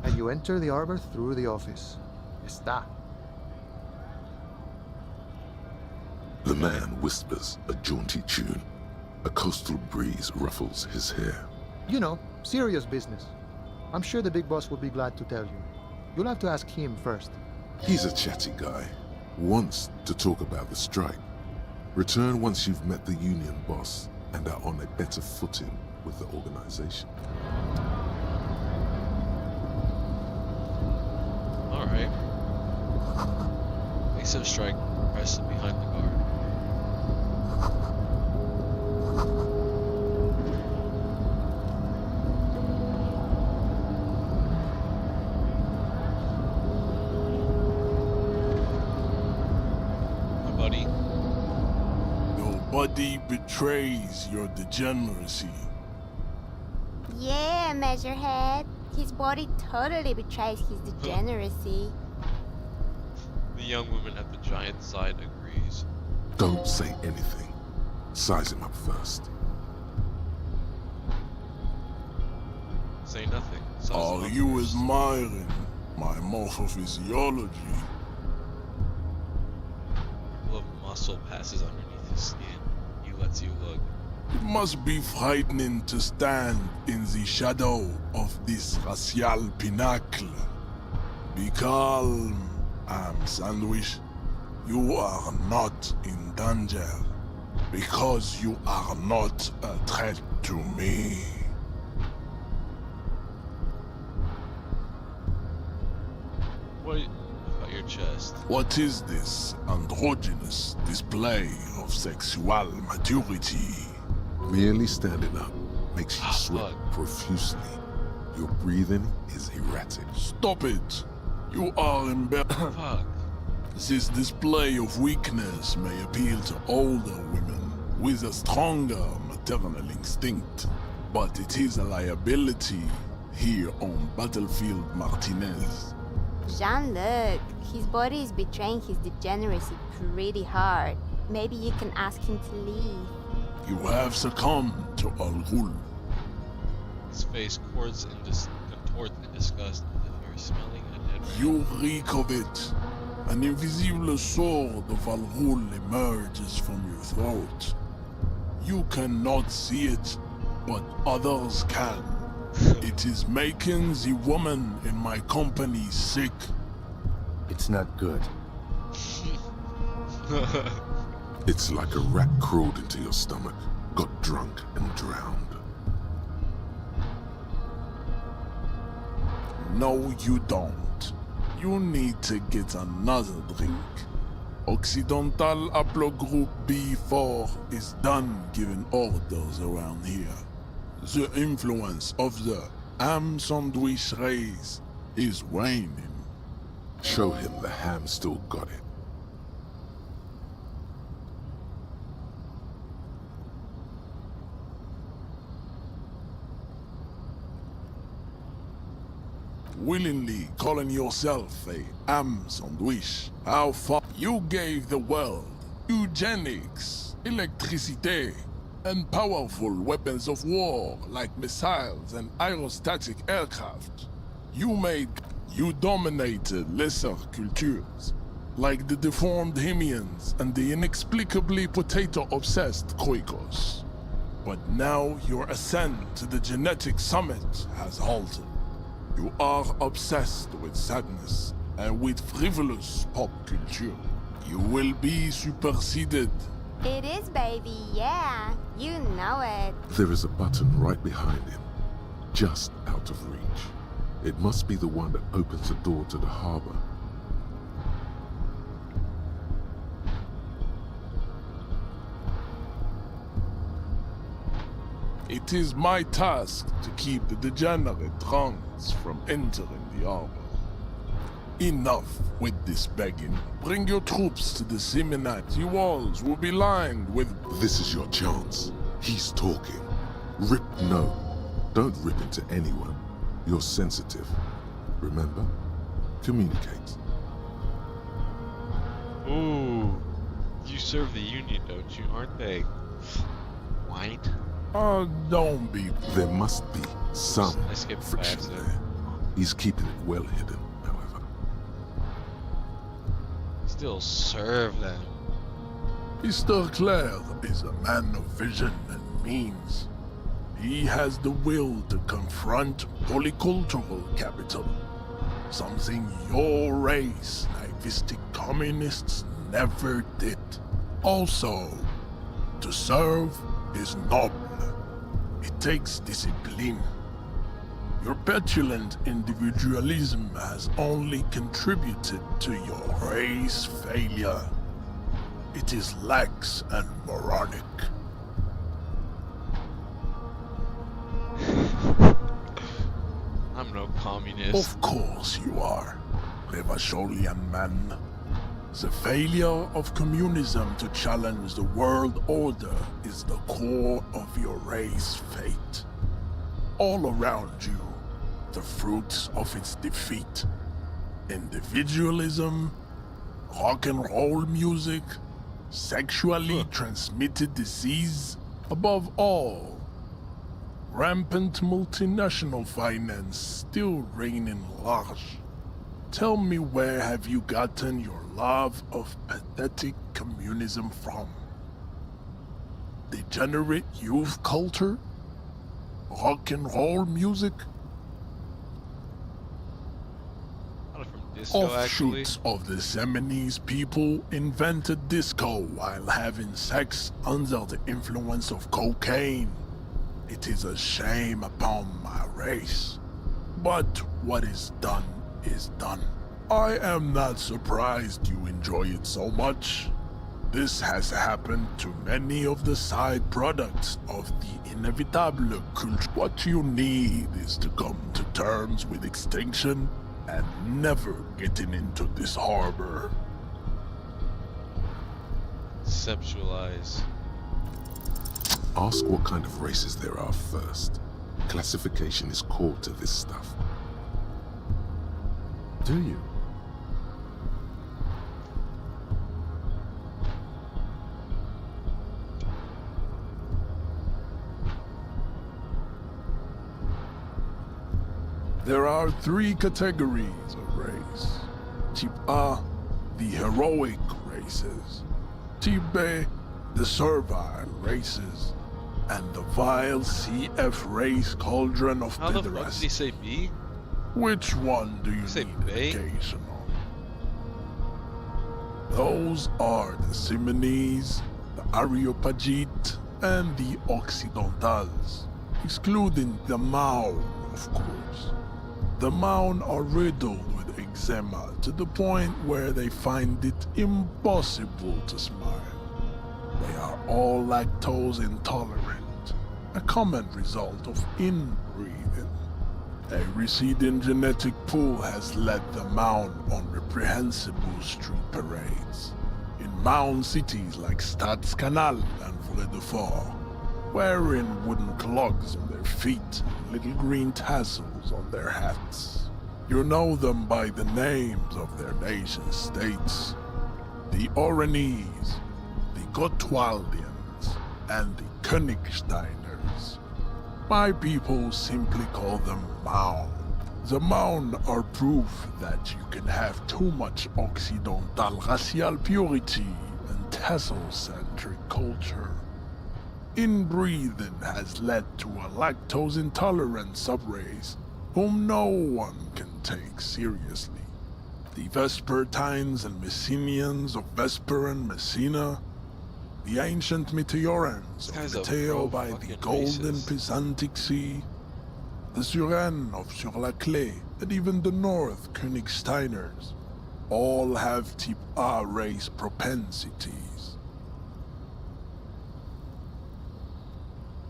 and you enter the arbor through the office. Está. The man whispers a jaunty tune. A coastal breeze ruffles his hair. You know, serious business. I'm sure the big boss will be glad to tell you. You'll have to ask him first. He's a chatty guy. Wants to talk about the strike. Return once you've met the union boss and are on a better footing with the organization. Alright. Exit strike. Press it behind the guard. Buddy. Nobody betrays your degeneracy. Yeah, Measurehead. His body totally betrays his degeneracy. The young woman at the giant side agrees. Don't say anything. Size him up first. Say nothing. Size him Are up you first. admiring my morphophysiology? A little muscle passes underneath his skin. He lets you look. It must be frightening to stand in the shadow of this racial pinnacle. Be calm, Sandwich. You are not in danger, because you are not a threat to me. What about your chest? What is this androgynous display of sexual maturity? Merely standing up makes you sweat profusely. Your breathing is erratic. Stop it! You are embarrassed. Fuck. This display of weakness may appeal to older women with a stronger maternal instinct, but it is a liability here on Battlefield Martinez. Jean-Luc, his body is betraying his degeneracy pretty hard. Maybe you can ask him to leave. You have succumbed to Al Ghul. His face contorts in disgust as if you're smelling a dead rat. You reek of it. An invisible sword of Al Ghul emerges from your throat. You cannot see it, but others can. It is making the woman in my company sick. It's not good. It's like a rat crawled into your stomach, got drunk and drowned. No, you don't. You need to get another drink. Occidental Haplogroup B4 is done giving orders around here. The influence of the ham sandwich race is waning. Show him the ham still got it. Willingly calling yourself a ham sandwich. How far you gave the world eugenics, electricity, and powerful weapons of war like missiles and aerostatic aircraft. You dominated lesser cultures, like the deformed Hemians and the inexplicably potato-obsessed Kroikos. But now your ascent to the genetic summit has halted. You are obsessed with sadness and with frivolous pop culture. You will be superseded. It is, baby, yeah. You know it. There is a button right behind him, just out of reach. It must be the one that opens the door to the harbor. It is my task to keep the degenerate drunks from entering the harbor. Enough with this begging. Bring your troops to the Seminat. The walls will be lined with... This is your chance. He's talking. Rip no. Don't rip into anyone. You're sensitive. Remember? Communicate. Ooh. You serve the Union, don't you? Aren't they white? Don't be... There must be some I skipped friction past it. there. He's keeping it well hidden, however. Still serve them. Mr. Clare is a man of vision and means. He has the will to confront polycultural capital. Something your race, naivistic communists, never did. Also, to serve is noble. It takes discipline. Your petulant individualism has only contributed to your race failure. It is lax and moronic. I'm no communist. Of course you are, Revacholian man. The failure of communism to challenge the world order is the core of your race fate. All around you, the fruits of its defeat. Individualism, rock and roll music, sexually transmitted disease, above all, rampant multinational finance still reigning large. Tell me, where have you gotten your love of pathetic communism from? Degenerate youth culture? Rock and roll music? Disco, Offshoots of the Seminoles people invented disco while having sex under the influence of cocaine. It is a shame upon my race. But what is done is done. I am not surprised you enjoy it so much. This has happened to many of the side products of the inevitable culture. What you need is to come to terms with extinction and never getting into this harbor. Conceptualize. Ask what kind of races there are first. Classification is core to this stuff. Do you? There are 3 categories of race. Type A, the heroic races. Type B, the servile races. And the vile CF race cauldron of How the fuck did pederasty. he say B? Which one do you say need B? education on? Those are the Seminoles, the Areopagite, and the Occidentals, excluding the Maun, of course. The Maun are riddled with eczema to the point where they find it impossible to smile. They are all lactose intolerant, a common result of inbreeding. A receding genetic pool has led the Maun on reprehensible street parades in Maun cities like Stadskanal and Vredefort, wearing wooden clogs on their feet and little green tassels on their hats. You know them by the names of their nation-states: the Oranese, the Gotwaldians, and the Königsteiners. My people simply call them Maun. The Maun are proof that you can have too much Occidental racial purity and tassel-centric culture. Inbreeding has led to a lactose-intolerant subrace whom no one can take seriously. The Vespertines and Messenians of Vesper and Messina, the ancient Meteorans of Meteo by the golden Pisantic Sea, the Suren of Sur-la-Clé, and even the North Königsteiners, all have type A race propensities.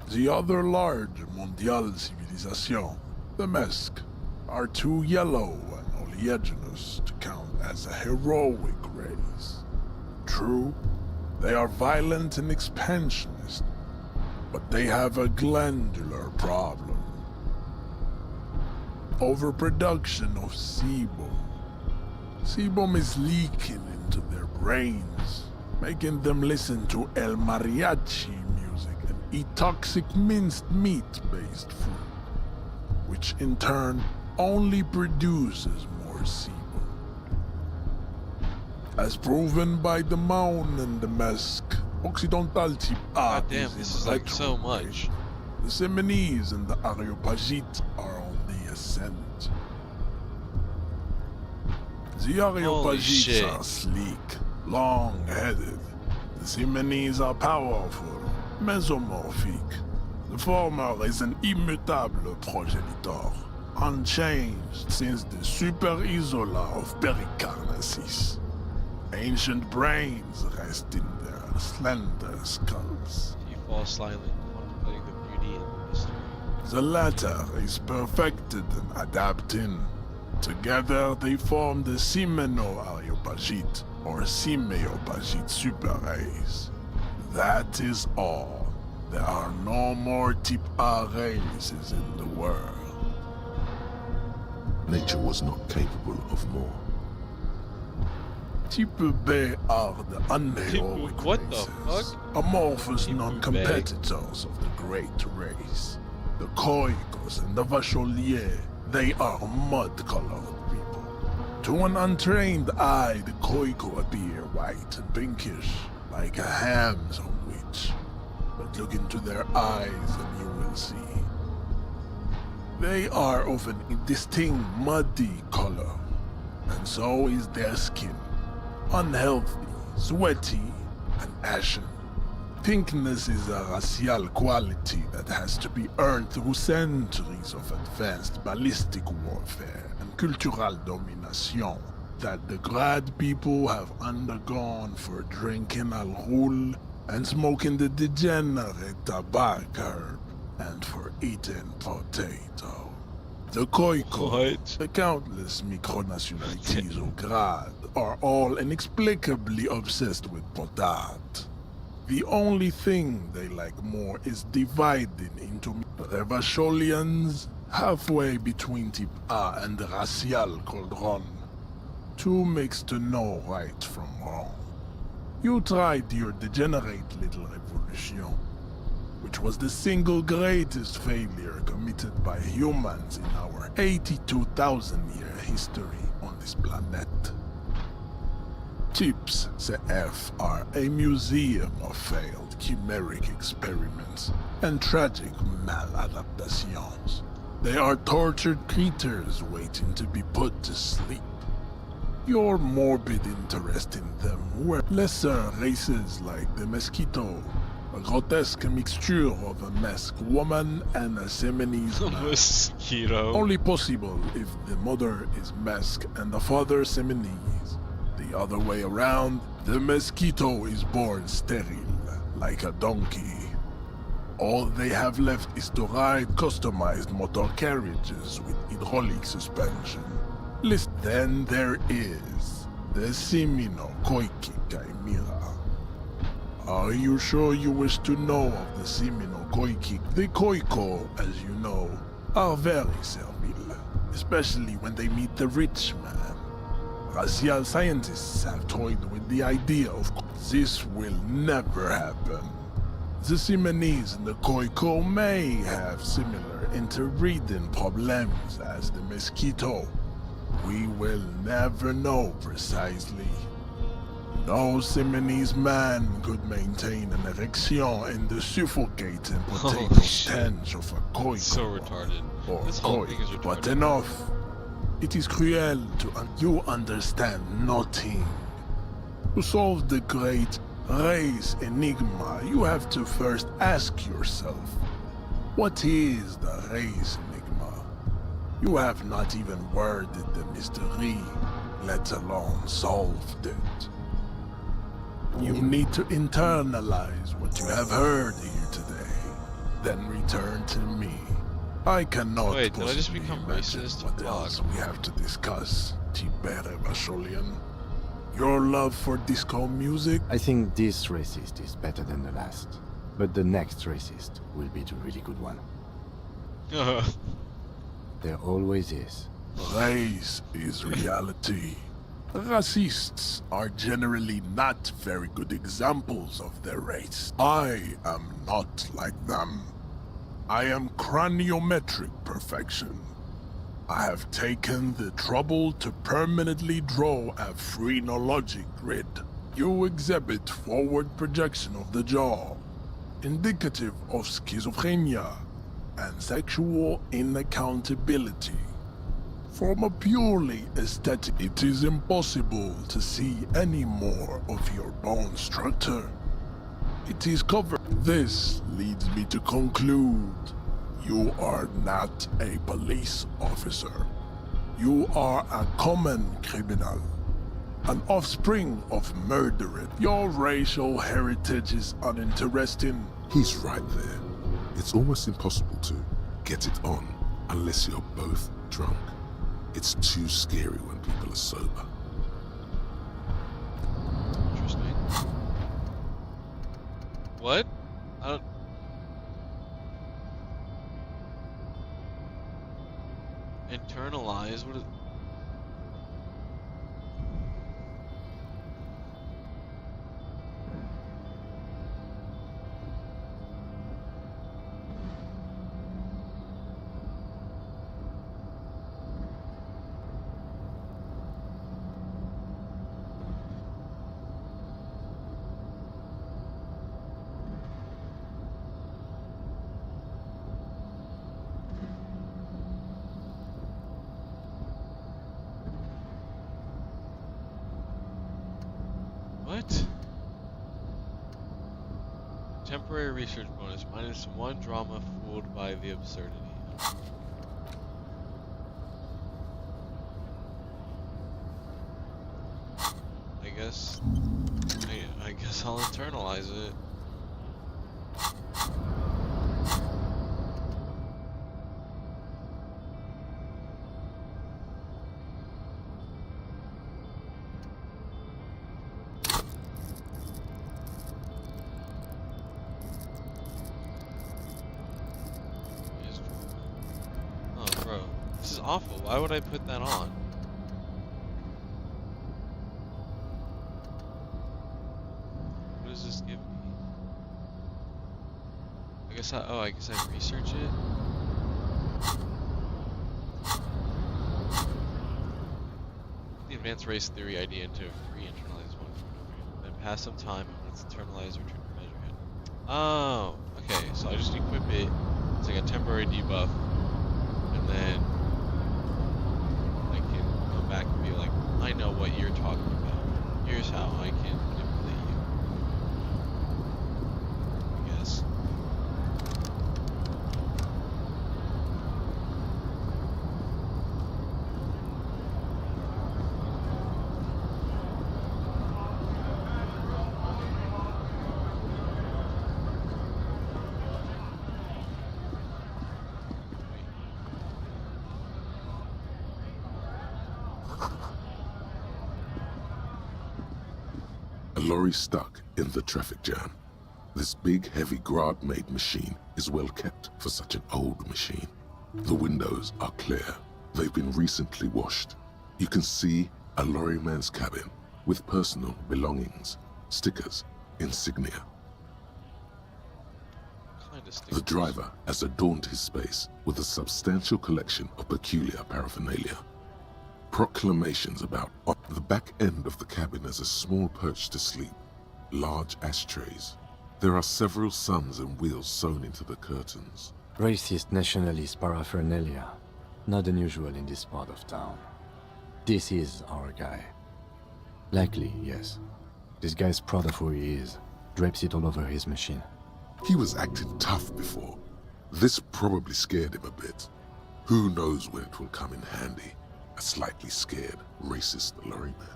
The other large mondial civilization, the Mesk, are too yellow and oleaginous to count as a heroic race. True, they are violent and expansionist, but they have a glandular problem. Overproduction of sebum. Sebum is leaking into their brains, making them listen to El Mariachi music and eat toxic minced meat-based food, which in turn only produces more sebum. As proven by the Maun and the Mesk, Occidental type A God damn, this is like so much. The Seminoles and the Areopagite are on the ascent. The Areopagites are sleek, long-headed. The Seminoles are powerful, mesomorphic. The former is an immutable progenitor, unchanged since the Super Isola of Pericarnassus. Ancient brains rest in their slender skulls. You fall silent, contemplating the beauty and the mystery. The latter is perfected and adapting. Together they form the Semeno-Areopagite, or Simeopagite superrace. That is all. There are no more type A races in the world. Nature was not capable of more. Type B are the unheroic What the races, fuck? amorphous non-competitors of the great race. The Koikos and the Vacholier, they are mud-colored people. To an untrained eye, the Koiko appear white and pinkish, like a ham sandwich. But look into their eyes and you will see. They are of an distinct muddy color, and so is their skin. Unhealthy, sweaty, and ashen. Pinkness is a racial quality that has to be earned through centuries of advanced ballistic warfare and cultural domination that the Grad people have undergone for drinking alcohol and smoking the degenerate tobacco herb and for eating potato. The Koiko, the countless micronationalities of Grad, are all inexplicably obsessed with potat. The only thing they like more is dividing into the Vacholians, halfway between Type A and the Racial Cauldron. Two makes to know right from wrong. You tried your degenerate little revolution, which was the single greatest failure committed by humans in our 82,000-year history on this planet. Types CF are a museum of failed chimeric experiments and tragic maladaptations. They are tortured creatures waiting to be put to sleep. Your morbid interest in them were lesser races like the Mosquito, a grotesque mixture of a masked woman and a Seminese man. Mosquito. Only possible if the mother is masked and the father Seminese. The other way around, the Mosquito is born sterile, like a donkey. All they have left is to ride customized motor carriages with hydraulic suspension. Then there is the Semino Koiki Chimera. Are you sure you wish to know of the Semino Koiki? The Koiko, as you know, are very servile, especially when they meet the rich man. Racial scientists have toyed with the idea of this will never happen. The Simonese and the Koiko may have similar interbreeding problems as the Mosquito. We will never know precisely. No Simonese man could maintain an erection in the suffocating potato stench of a Koiko. So retarded. Or This whole Koik, thing is retarded. but enough. It is cruel to you understand nothing. To solve the great race enigma, you have to first ask yourself, what is the race enigma? You have not even worded the mystery, let alone solved it. You need to internalize what you have heard here today, then return to me. I cannot Wait, did I just possibly become imagine racist? what else we have to discuss, Tibere Vacholian. Your love for disco music? I think this racist is better than the last, but the next racist will be the really good one. There always is. Race is reality. Racists are generally not very good examples of their race. I am not like them. I am craniometric perfection. I have taken the trouble to permanently draw a phrenologic grid. You exhibit forward projection of the jaw, indicative of schizophrenia and sexual inaccountability. From a purely aesthetic, it is impossible to see any more of your bone structure. It is covered. This leads me to conclude you are not a police officer. You are a common criminal, an offspring of murderers. Your racial heritage is uninteresting. He's right there. It's almost impossible to get it on unless you're both drunk. It's too scary when people are sober. Interesting. What? I don't... Internalize? What is... What? Temporary research bonus. -1 drama fooled by the absurdity. I guess I'll internalize it. Oh, bro, this is awful. Why would I put that on? What does this give me? I guess I research it. The advanced race theory idea into re-internalize one. Then pass some time and when it's internalized, return to measure it. Oh, okay. So I just equip it. It's like a temporary debuff, and then I can come back and be like, I know what you're talking about. Here's how I can manipulate you. I guess. A lorry stuck in the traffic jam. This big, heavy Grad-made machine is well kept for such an old machine. The windows are clear. They've been recently washed. You can see a lorryman's cabin with personal belongings, stickers, insignia. The driver has adorned his space with a substantial collection of peculiar paraphernalia. Proclamations about the back end of the cabin as a small perch to sleep, large ashtrays. There are several suns and wheels sewn into the curtains. Racist nationalist paraphernalia. Not unusual in this part of town. This is our guy. Likely, yes. This guy's proud of who he is. Drapes it all over his machine. He was acting tough before. This probably scared him a bit. Who knows when it will come in handy? A slightly scared, racist lorryman.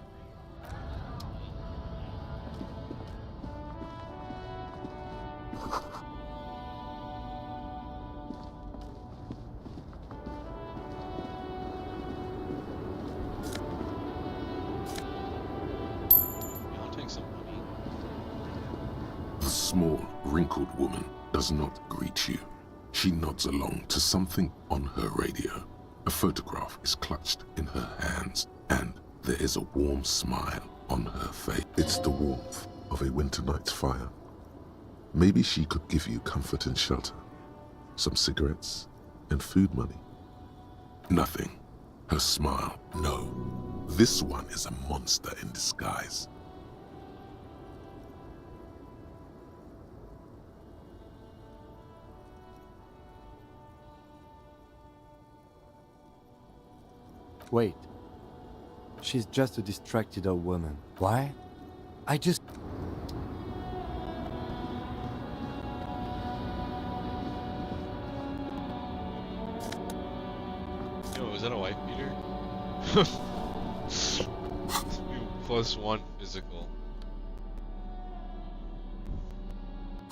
The small, wrinkled woman does not greet you. She nods along to something on her radio. A photograph is clutched in her hands, and there is a warm smile on her face. It's the warmth of a winter night's fire. Maybe she could give you comfort and shelter, some cigarettes, and food money. Nothing. Her smile, no. This one is a monster in disguise. Wait. She's just a distracted old woman. Why? I just... Yo, is that a wife beater? +1 physical.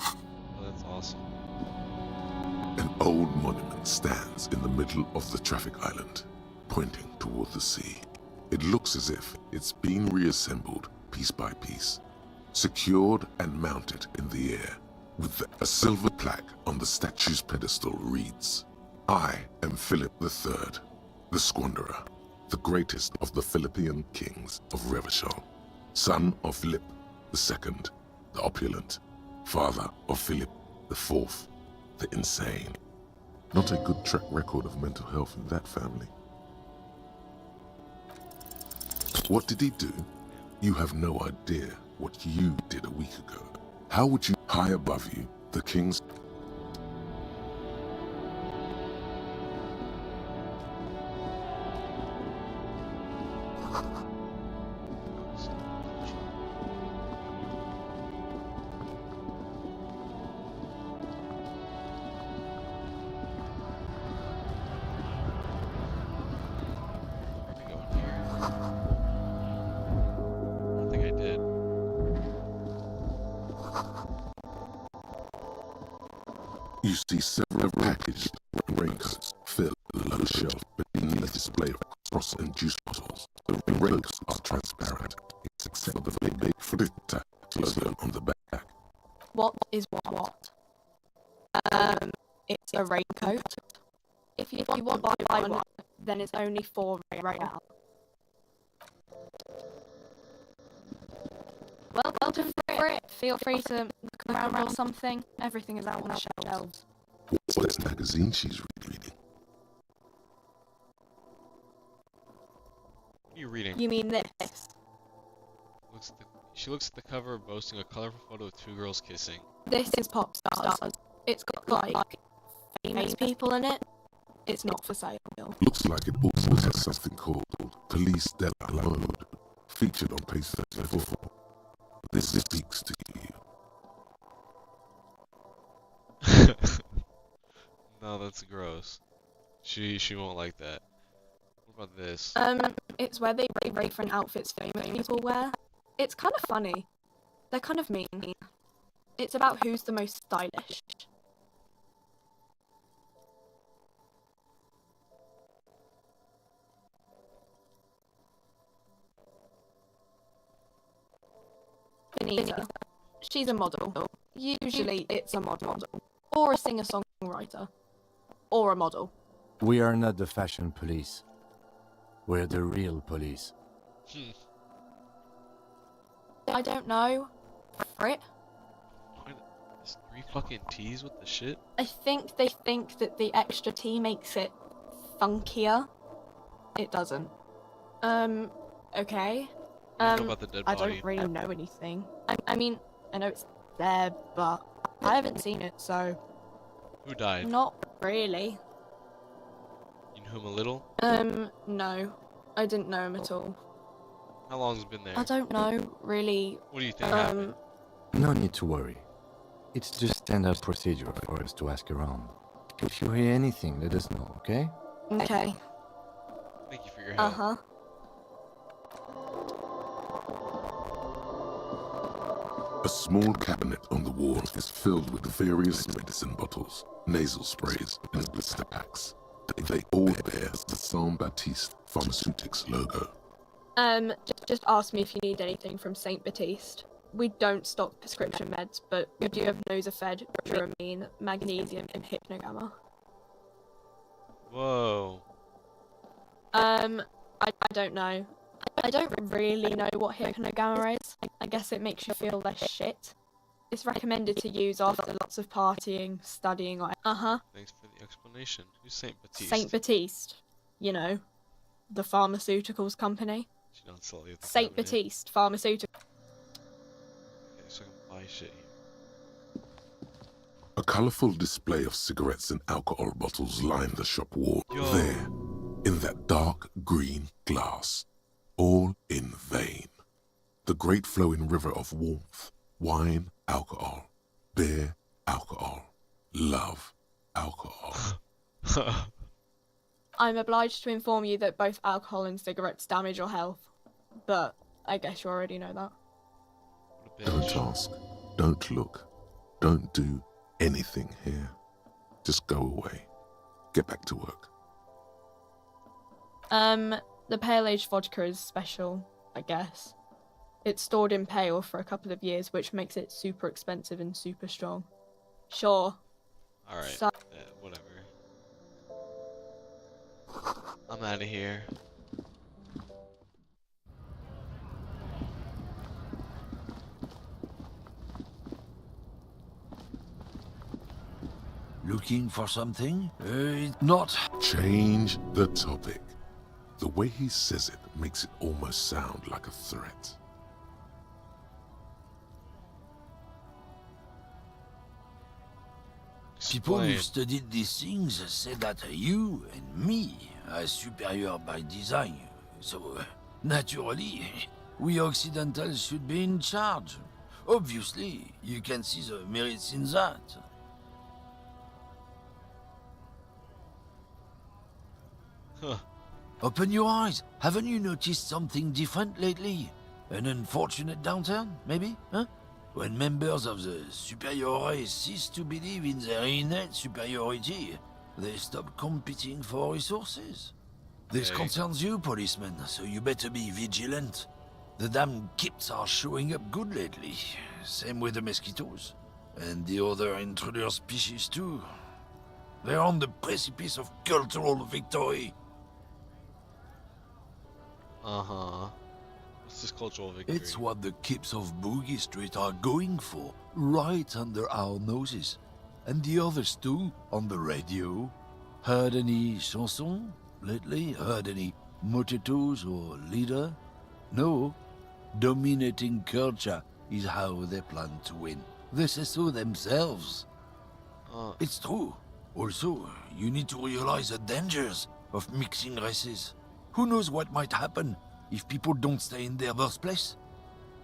Oh, that's awesome. An old monument stands in the middle of the traffic island, pointing toward the sea. It looks as if it's been reassembled piece by piece, secured and mounted in the air. With a silver plaque on the statue's pedestal reads, I am Philip III, the Squanderer, the greatest of the Philippian kings of Revachol, son of Philip II, the opulent, father of Philip IV, the insane. Not a good track record of mental health in that family. What did he do? You have no idea what you did a week ago. How would you, high above you, the king's... You see several packaged raincoats filled with a low shelf beneath a display of cross and juice bottles. The raincoats are transparent, except for the big Fritta logo on the back. What is what? It's a raincoat. If you want to buy one, then it's only $4 right now. Welcome for it. Feel free to look around or something. Everything is out on the shelves. What's this magazine she's reading? What are you reading? You mean this? She looks at the cover, boasting a colorful photo of two girls kissing. This is Pop Stars. It's got like famous people in it. It's not for sale. Looks like it also has something called Police Della Mode, featured on page 34. This speaks to you. No, that's gross. She won't like that. What about this? It's where they rate different outfits famous people wear. It's kind of funny. They're kind of mean. It's about who's the most stylish. Benita. She's a model. Usually it's a model. Or a singer-songwriter. Or a model. We are not the fashion police. We're the real police. I don't know. Frit? There's 3 fucking T's? What the shit? I think they think that the extra T makes it funkier. It doesn't. Okay. What do you know about the dead I body? don't really know anything. I mean, I know it's there, but I haven't seen it, so... Who died? Not really. You knew him a little? No. I didn't know him at all. How long's it been there? I don't know, really. What do you think happened? No need to worry. It's just standard procedure for us to ask around. If you hear anything, let us know, okay? Okay. Thank you for your help. Uh-huh. A small cabinet on the wall is filled with various medicine bottles, nasal sprays, and blister packs. They all bear the Saint Baptiste Pharmaceutics logo. Just ask me if you need anything from Saint Baptiste. We don't stock prescription meds, but we do have Nosafed, Dramamine, Magnesium, and Hypnogamma. Whoa. I don't know. I don't really know what Hypnogamma is. I guess it makes you feel less shit. It's recommended to use after lots of partying, studying, or... Uh-huh. Thanks for the explanation. Who's Saint Baptiste? Saint Baptiste. You know, the pharmaceuticals company. She don't sell you the Saint cabinet. Baptiste Pharmaceutical. Okay, so I can buy shit here. A colorful display of cigarettes and alcohol bottles line the shop wall. Yo. There, in that dark green glass, all in vain. The great flowing river of warmth, wine, alcohol, beer, alcohol, love, alcohol. I'm obliged to inform you that both alcohol and cigarettes damage your health. But I guess you already know that. Don't ask, don't look, don't do anything here. Just go away. Get back to work. The pale age vodka is special, I guess. It's stored in pale for a couple of years, which makes it super expensive and super strong. Sure. Alright, So whatever. I'm out of here. Looking for something? Not. Change the topic. The way he says it makes it almost sound like a threat. People who've studied these things say that you and me are superior by design. So, naturally, we Occidentals should be in charge. Obviously, you can see the merits in that. Huh. Open your eyes. Haven't you noticed something different lately? An unfortunate downturn, maybe? Huh? When members of the superior race cease to believe in their innate superiority, they stop competing for resources. This concerns you, policeman, so you better be vigilant. The damn kips are showing up good lately. Same with the mosquitoes. And the other intruder species too. They're on the precipice of cultural victory. Uh-huh. What's this cultural victory? It's what the kips of Boogie Street are going for, right under our noses. And the others too, on the radio. Heard any chansons lately? Heard any motetos or leader? No. Dominating culture is how they plan to win. They say so themselves. It's true. Also, you need to realize the dangers of mixing races. Who knows what might happen if people don't stay in their birthplace?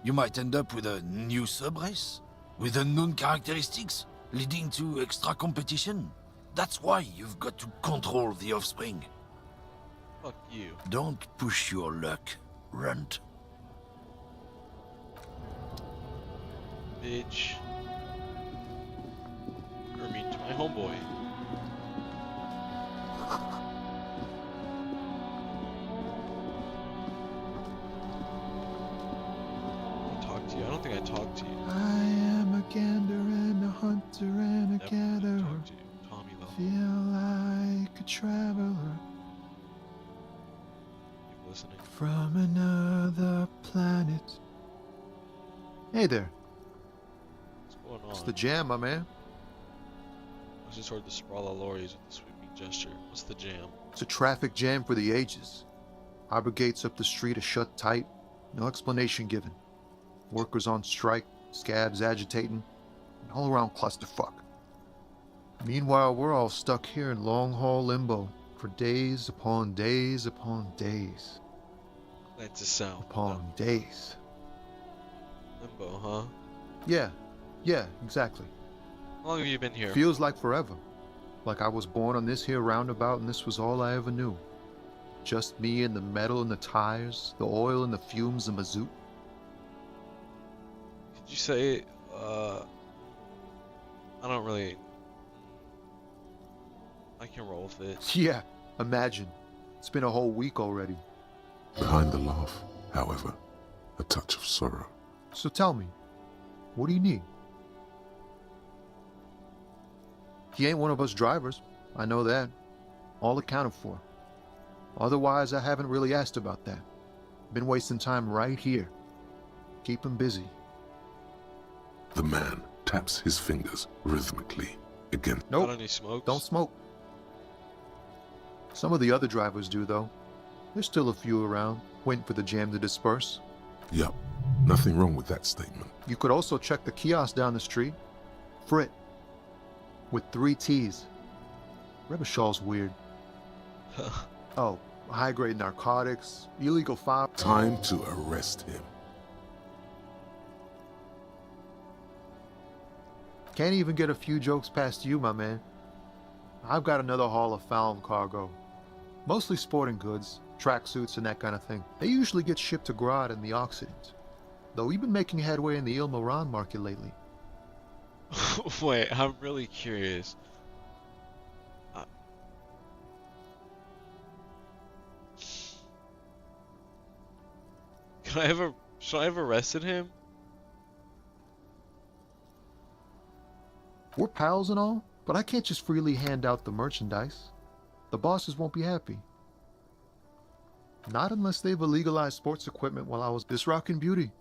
You might end up with a new sub-race, with unknown characteristics, leading to extra competition. That's why you've got to control the offspring. Fuck you. Don't push your luck, runt. Bitch. You're mean to my homeboy. Talk to you. I don't think I talked to you. I am a gander and a hunter and a gatherer. Tommy though. Feel like a traveler Keep listening. from another planet. Hey there. What's going on? It's the jam, my man. I just heard the sprawl of lorries with the sweeping gesture. What's the jam? It's a traffic jam for the ages. Harbor gates up the street are shut tight. No explanation given. Workers on strike, scabs agitating, an all-around clusterfuck. Meanwhile, we're all stuck here in long-haul limbo for days upon days upon days. That's a sound. Upon days. Limbo, huh? Yeah, exactly. How long have you been here? Feels like forever. Like I was born on this here roundabout and this was all I ever knew. Just me and the metal and the tires, the oil and the fumes and mazout. Could you say, I don't really... I can roll with it. Yeah, imagine. It's been a whole week already. Behind the laugh, however, a touch of sorrow. So tell me, what do you need? He ain't one of us drivers. I know that. All accounted for. Otherwise, I haven't really asked about that. Been wasting time right here. Keep him busy. The man taps his fingers rhythmically against... Nope. Got any smokes? Don't smoke. Some of the other drivers do, though. There's still a few around, waiting for the jam to disperse. Yup. Nothing wrong with that statement. You could also check the kiosk down the street. Frit. With 3 T's. Rebishaw's weird. Oh, high-grade narcotics, illegal fire... Time to arrest him. Can't even get a few jokes past you, my man. I've got another haul of found cargo. Mostly sporting goods, tracksuits and that kind of thing. They usually get shipped to Grodd in the Occident. Though we've been making headway in the Il-Moran market lately. Wait, I'm really curious. Should I have arrested him? We're pals and all, but I can't just freely hand out the merchandise. The bosses won't be happy. Not unless they've illegalized sports equipment while I was this rockin' beauty.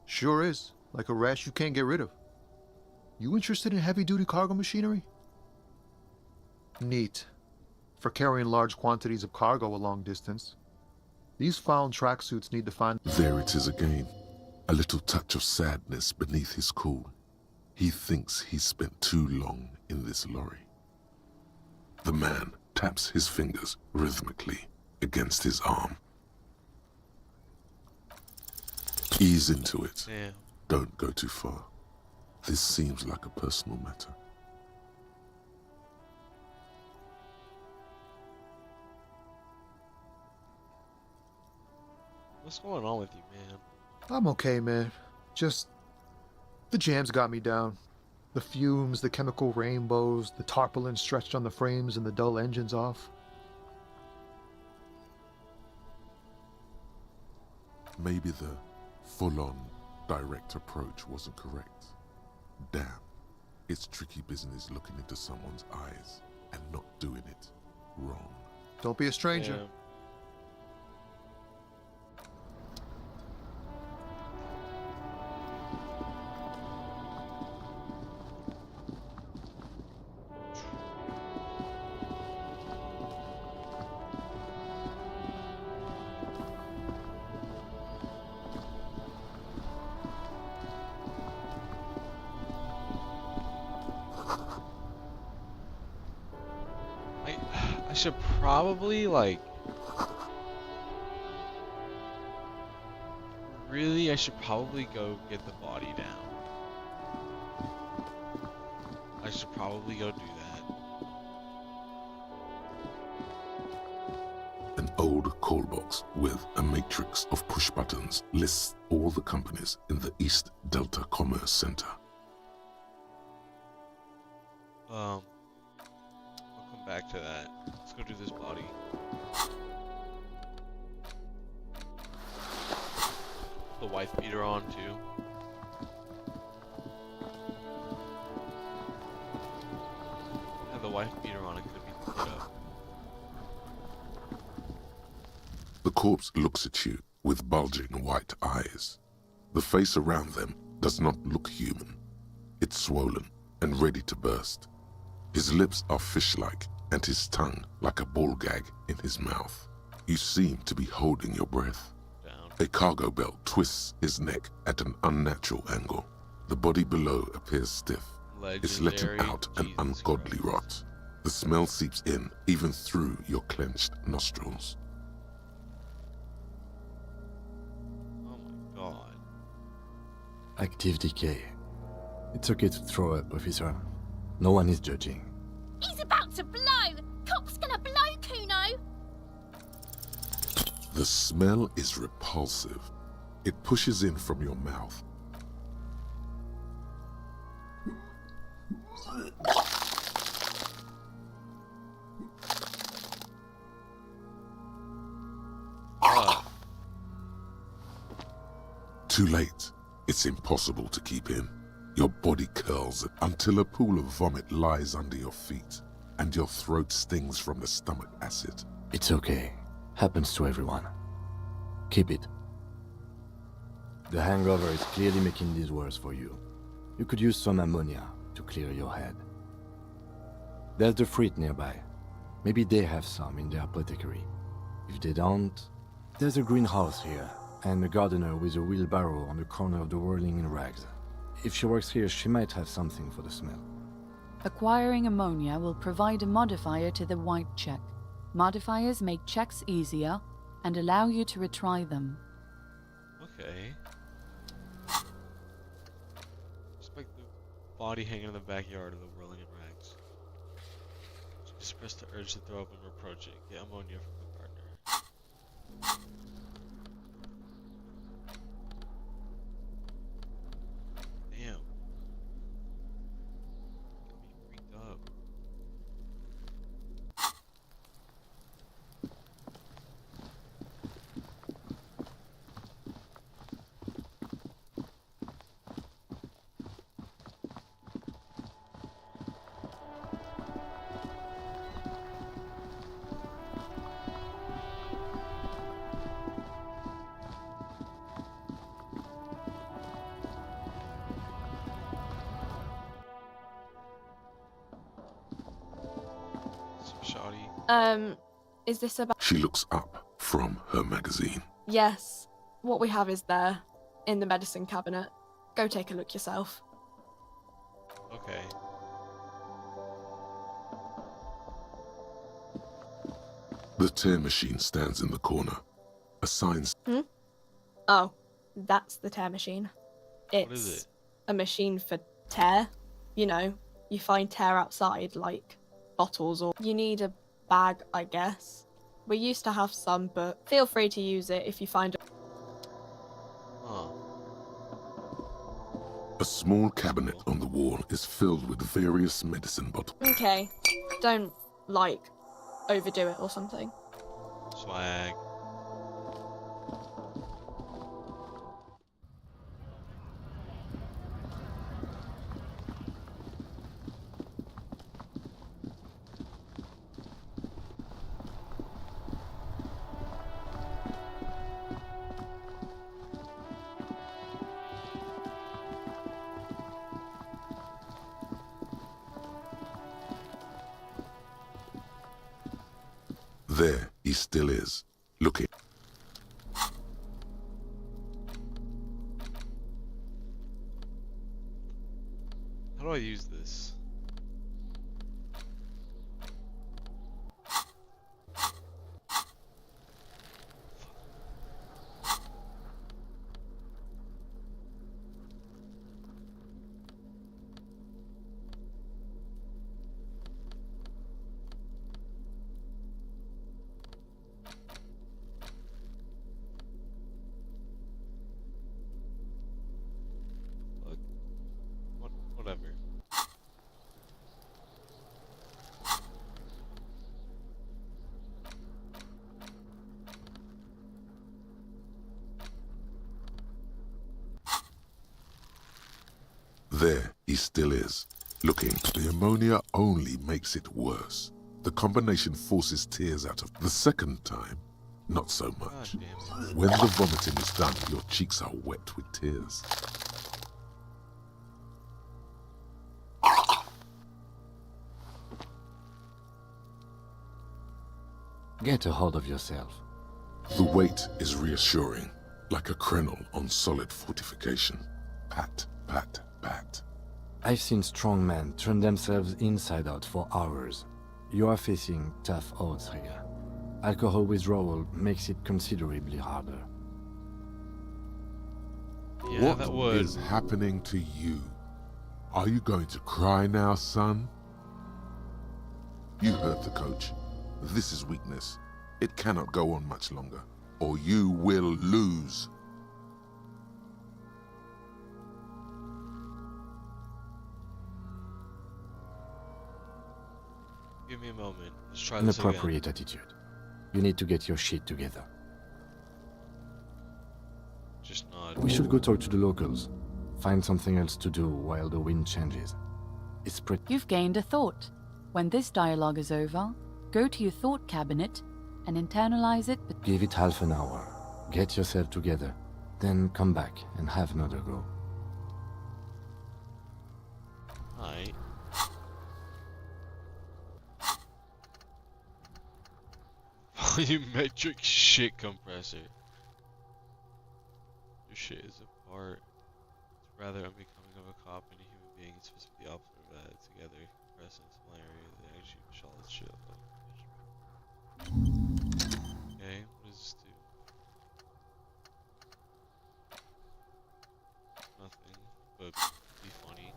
Sure is, like a rash you can't get rid of. You interested in heavy-duty cargo machinery? Neat. For carrying large quantities of cargo a long distance. These found tracksuits need to find... There it is again. A little touch of sadness beneath his cool. He thinks he's spent too long in this lorry. The man taps his fingers rhythmically against his arm. Ease into it. Damn. Don't go too far. This seems like a personal matter. What's going on with you, man? I'm okay, man. Just The jams got me down. The fumes, the chemical rainbows, the tarpaulin stretched on the frames and the dull engines off. Maybe the full-on direct approach wasn't correct. Damn, it's tricky business looking into someone's eyes and not doing it wrong. Don't be a stranger. Yeah. I should probably, like, really, I should probably go get the body down. I should probably go do that. An old call box with a matrix of push buttons lists all the companies in the East Delta Commerce Center. I'll come back to that. Let's go do this body. The wife beater on too. Had the wife beater on, it could be put up. The corpse looks at you with bulging white eyes. The face around them does not look human. It's swollen and ready to burst. His lips are fish-like and his tongue like a ball gag in his mouth. You seem to be holding your breath. Down. A cargo belt twists his neck at an unnatural angle. The body below appears stiff. It's letting Legendary out an Jesus ungodly Christ. rot. The smell seeps in even through your clenched nostrils. Oh my god. Active decay. It's okay to throw up, officer. No one is judging. He's about to blow! Cop's gonna blow, Kuno! The smell is repulsive. It pushes in from your mouth. Too late. It's impossible to keep in. Your body curls until a pool of vomit lies under your feet, and your throat stings from the stomach acid. It's okay. Happens to everyone. Keep it. The hangover is clearly making this worse for you. You could use some ammonia to clear your head. There's the fruit nearby. Maybe they have some in their apothecary. If they don't, there's a greenhouse here, and a gardener with a wheelbarrow on the corner of the whirling in rags. If she works here, she might have something for the smell. Acquiring ammonia will provide a modifier to the white check. Modifiers make checks easier and allow you to retry them. Okay. Just like the body hanging in the backyard of the whirling in rags. Express the urge to throw up and reproach it. Get ammonia from the partner. Damn. Got me freaked up. Shoddy. Is this about? She looks up from her magazine. Yes. What we have is there, in the medicine cabinet. Go take a look yourself. Okay. The tear machine stands in the corner. A sign. Oh, that's the tear machine. It's What is it? a machine for tear. You know, you find tear outside, like bottles, or you need a bag, I guess. We used to have some, but feel free to use it if you find it. Huh. A small cabinet on the wall is filled with various medicine bottles. Okay. Don't, like, overdo it or something. Swag. There he still is, looking. How do I use this? Whatever. There he still is, looking. The ammonia only makes it worse. The combination forces tears out of the second time, not so much. When the vomiting is done, your cheeks are wet with tears. Get a hold of yourself. The weight is reassuring, like a crenel on solid fortification. Pat, pat, pat. I've seen strong men turn themselves inside out for hours. You are facing tough odds here. Alcohol withdrawal makes it considerably harder. Yeah, that What would. is happening to you? Are you going to cry now, son? You heard the coach. This is weakness. It cannot go on much longer, or you will lose. Give me a moment. Let's try this again. Inappropriate attitude. You need to get your shit together. Just nod. We should go talk to the locals. Find something else to do while the wind changes. It's pretty. You've gained a thought. When this dialogue is over, go to your thought cabinet and internalize it. Give it half an hour. Get yourself together. Then come back and have another go. Alright. Volumetric shit compressor. Your shit is apart. It's rather unbecoming of a cop and a human being. It's supposed to be the opposite of that. Together, compress in small areas and actually push all this shit up. Okay, what does this do? Nothing, but be funny.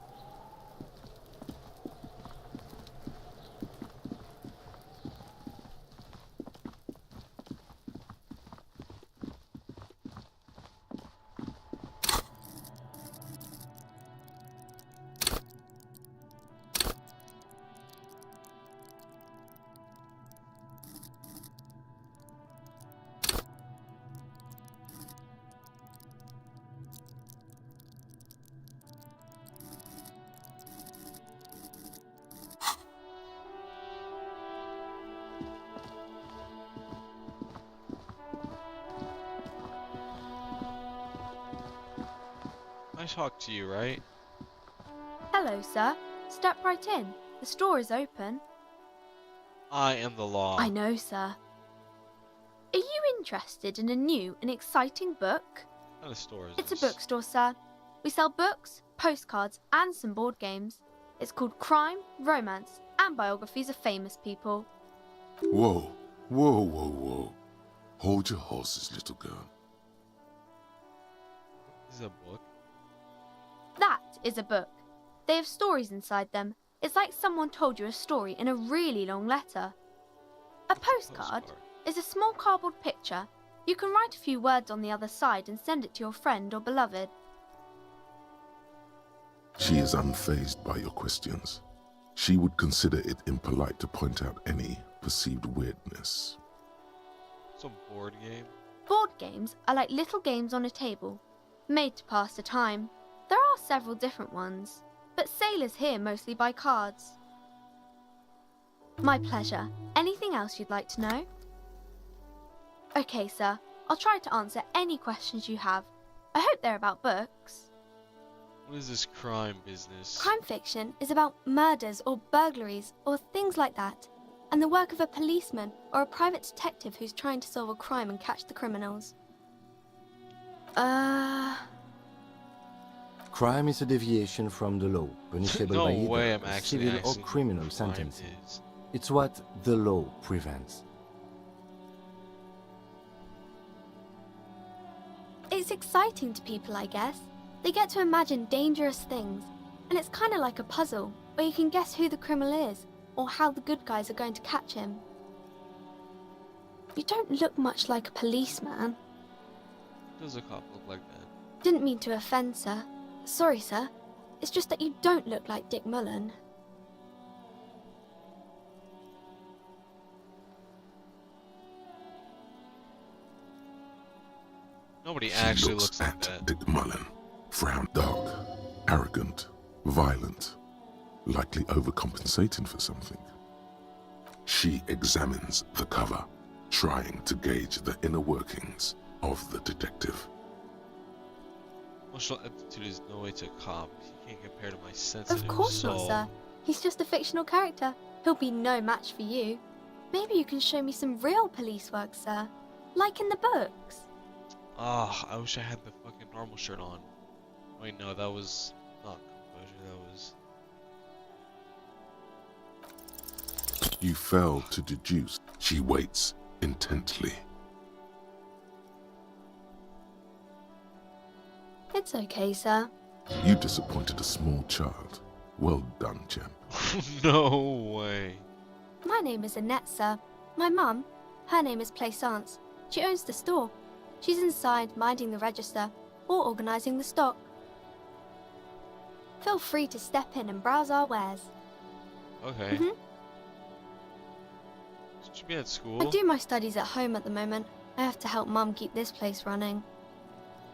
I talked to you, right? Hello, sir. Step right in. The store is open. I am the law. I know, sir. Are you interested in a new and exciting book? What kind of store is It's this? a bookstore, sir. We sell books, postcards, and some board games. It's called Crime, Romance, and Biographies of Famous People. Whoa, whoa, whoa, whoa. Hold your horses, little girl. This is a book. That is a book. They have stories inside them. It's like someone told you a story in a really long letter. A postcard is a small cardboard picture. You can write a few words on the other side and send it to your friend or beloved. She is unfazed by your questions. She would consider it impolite to point out any perceived weirdness. Some board game. Board games are like little games on a table, made to pass the time. There are several different ones, but sailors here mostly buy cards. My pleasure. Anything else you'd like to know? Okay, sir. I'll try to answer any questions you have. I hope they're about books. What is this crime business? Crime fiction is about murders or burglaries or things like that, and the work of a policeman or a private detective who's trying to solve a crime and catch the criminals. Crime is a deviation from the law, punishable No by way either I'm a actually civil or asking criminal what crime sentencing. is. It's what the law prevents. It's exciting to people, I guess. They get to imagine dangerous things, and it's kind of like a puzzle, where you can guess who the criminal is, or how the good guys are going to catch him. You don't look much like a policeman. Does a cop look like that? Didn't mean to offend, sir. Sorry, sir. It's just that you don't look like Dick Mullen. Nobody She actually looks looks like at that. Dick Mullen, frowned, dark, arrogant, violent, likely overcompensating for something. She examines the cover, trying to gauge the inner workings of the detective. Emotional aptitude is no way to a cop. He can't compare to my sensitive Of course soul. not, sir. He's just a fictional character. He'll be no match for you. Maybe you can show me some real police work, sir. Like in the books. Ah, I wish I had the fucking normal shirt on. Wait, no, that was not composure, that was... You fail to deduce. She waits intently. It's okay, sir. You disappointed a small child. Well done, champ. No way. My name is Annette, sir. My mum, her name is Plaisance. She owns the store. She's inside minding the register or organising the stock. Feel free to step in and browse our wares. Okay. Mhm. Should you be at school? I do my studies at home at the moment. I have to help Mum keep this place running.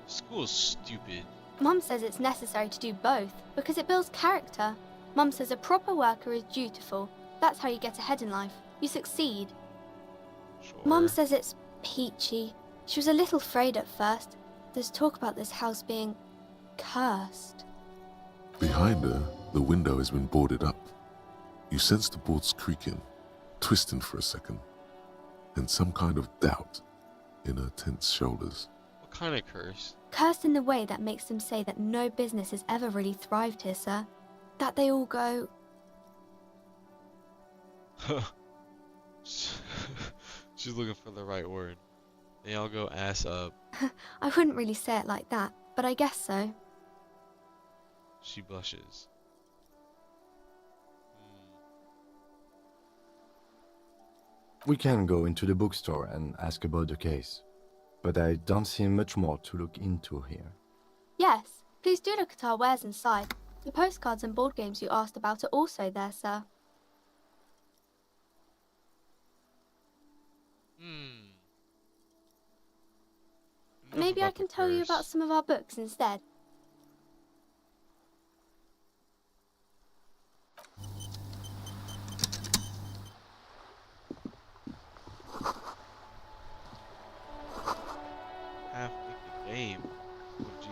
School is stupid. Mum says it's necessary to do both because it builds character. Mum says a proper worker is dutiful. That's how you get ahead in life. You succeed. Sure. Mum says it's peachy. She was a little afraid at first. There's talk about this house being cursed. Behind her, the window has been boarded up. You sense the boards creaking, twisting for a second, and some kind of doubt in her tense shoulders. What kind of curse? Cursed in the way that makes them say that no business has ever really thrived here, sir. That they all go... She's looking for the right word. They all go ass up. I wouldn't really say it like that, but I guess so. She blushes. We can go into the bookstore and ask about the case, but I don't see much more to look into here. Yes, please do look at our wares inside. The postcards and board games you asked about are also there, sir. Maybe I can tell you about some of our books instead. Half the game. Oh, gee.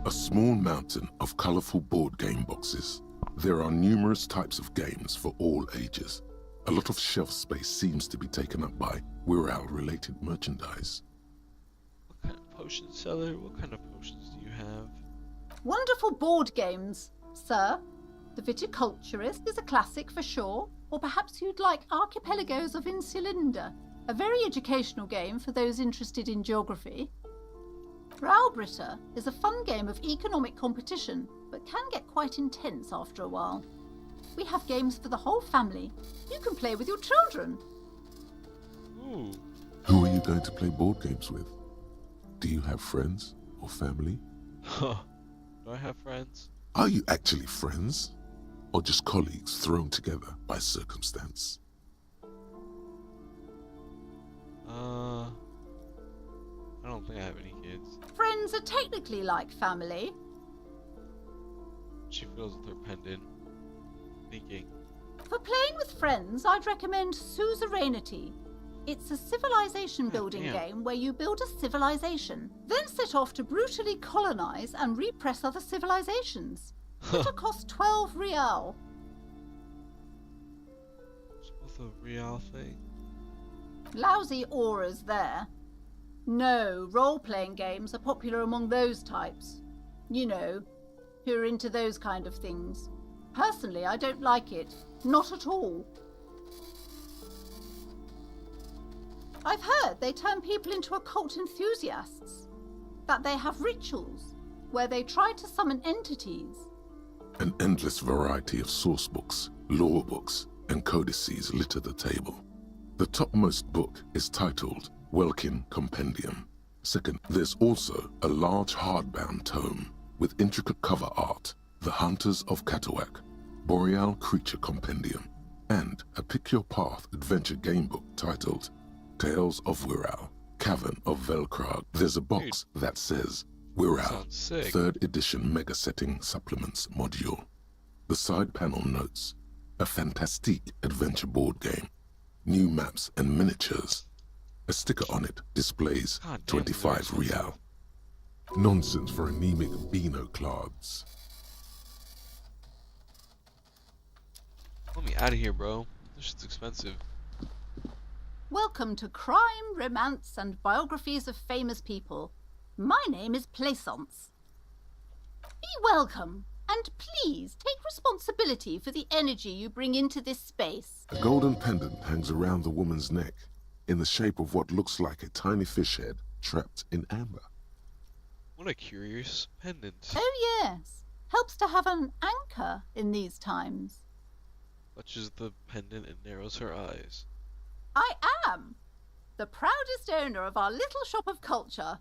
A small mountain of colorful board game boxes. There are numerous types of games for all ages. A lot of shelf space seems to be taken up by Wirral-related merchandise. What kind of potion seller? What kind of potions do you have? Wonderful board games, sir. The Viticulturist is a classic for sure, or perhaps you'd like Archipelagos of Insulinda, a very educational game for those interested in geography. Browbritter is a fun game of economic competition, but can get quite intense after a while. We have games for the whole family. You can play with your children. Ooh. Who are you going to play board games with? Do you have friends or family? Do I have friends? Are you actually friends? Or just colleagues thrown together by circumstance? I don't think I have any kids. Friends are technically like family. She feels with her pendant. Thinking. For playing with friends, I'd recommend Suzerainty. It's a civilization building game where you build a civilization, then set off to brutally colonize and repress other civilizations. It'll cost 12 real. What's a real thing? Lousy auras there. No, role-playing games are popular among those types. You know, who are into those kind of things. Personally, I don't like it. Not at all. I've heard they turn people into occult enthusiasts. That they have rituals where they try to summon entities. An endless variety of source books, lore books, and codices litter the table. The topmost book is titled Welkin Compendium. Second, there's also a large hardbound tome with intricate cover art, The Hunters of Katawak, Boreal Creature Compendium, and a Pick Your Path adventure game book titled Tales of Wirral, Cavern of Velkrag. There's a box that says Wirral, 3rd edition mega setting supplements module. The side panel notes, a fantastique adventure board game, new maps and miniatures. A sticker on it displays 25 real. Nonsense for anemic Beano-clods. Let me out of here, bro. This shit's expensive. Welcome to Crime, Romance, and Biographies of Famous People. My name is Plaisance. Be welcome, and please take responsibility for the energy you bring into this space. A golden pendant hangs around the woman's neck, in the shape of what looks like a tiny fish head trapped in amber. What a curious pendant. Oh yes, helps to have an anchor in these times. Touches the pendant and narrows her eyes. I am the proudest owner of our little shop of culture.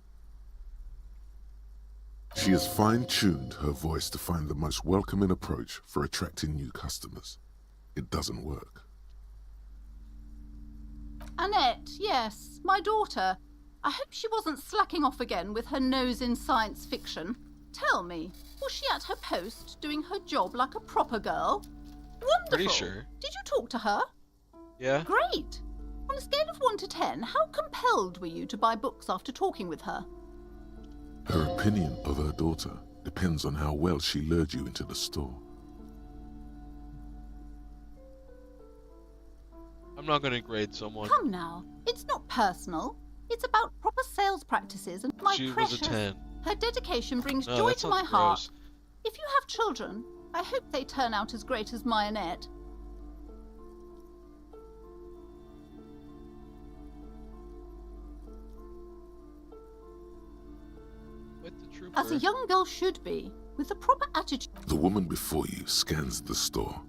She has fine-tuned her voice to find the most welcoming approach for attracting new customers. It doesn't work. Annette, yes, my daughter. I hope she wasn't slacking off again with her nose in science fiction. Tell me, was she at her post doing her job like a proper girl? Wonderful. Pretty sure. Did you talk to her? Yeah. Great. On a scale of 1 to 10, how compelled were you to buy books after talking with her? Her opinion of her daughter depends on how well she lured you into the store. I'm not gonna grade someone. Come now, it's not personal. It's about proper sales practices and my She precious. was a 10. Her dedication brings No, joy that to my sounds heart. gross. If you have children, I hope they turn out as great as my Annette. As a young girl should be, with the proper attitude. The woman before you scans the store.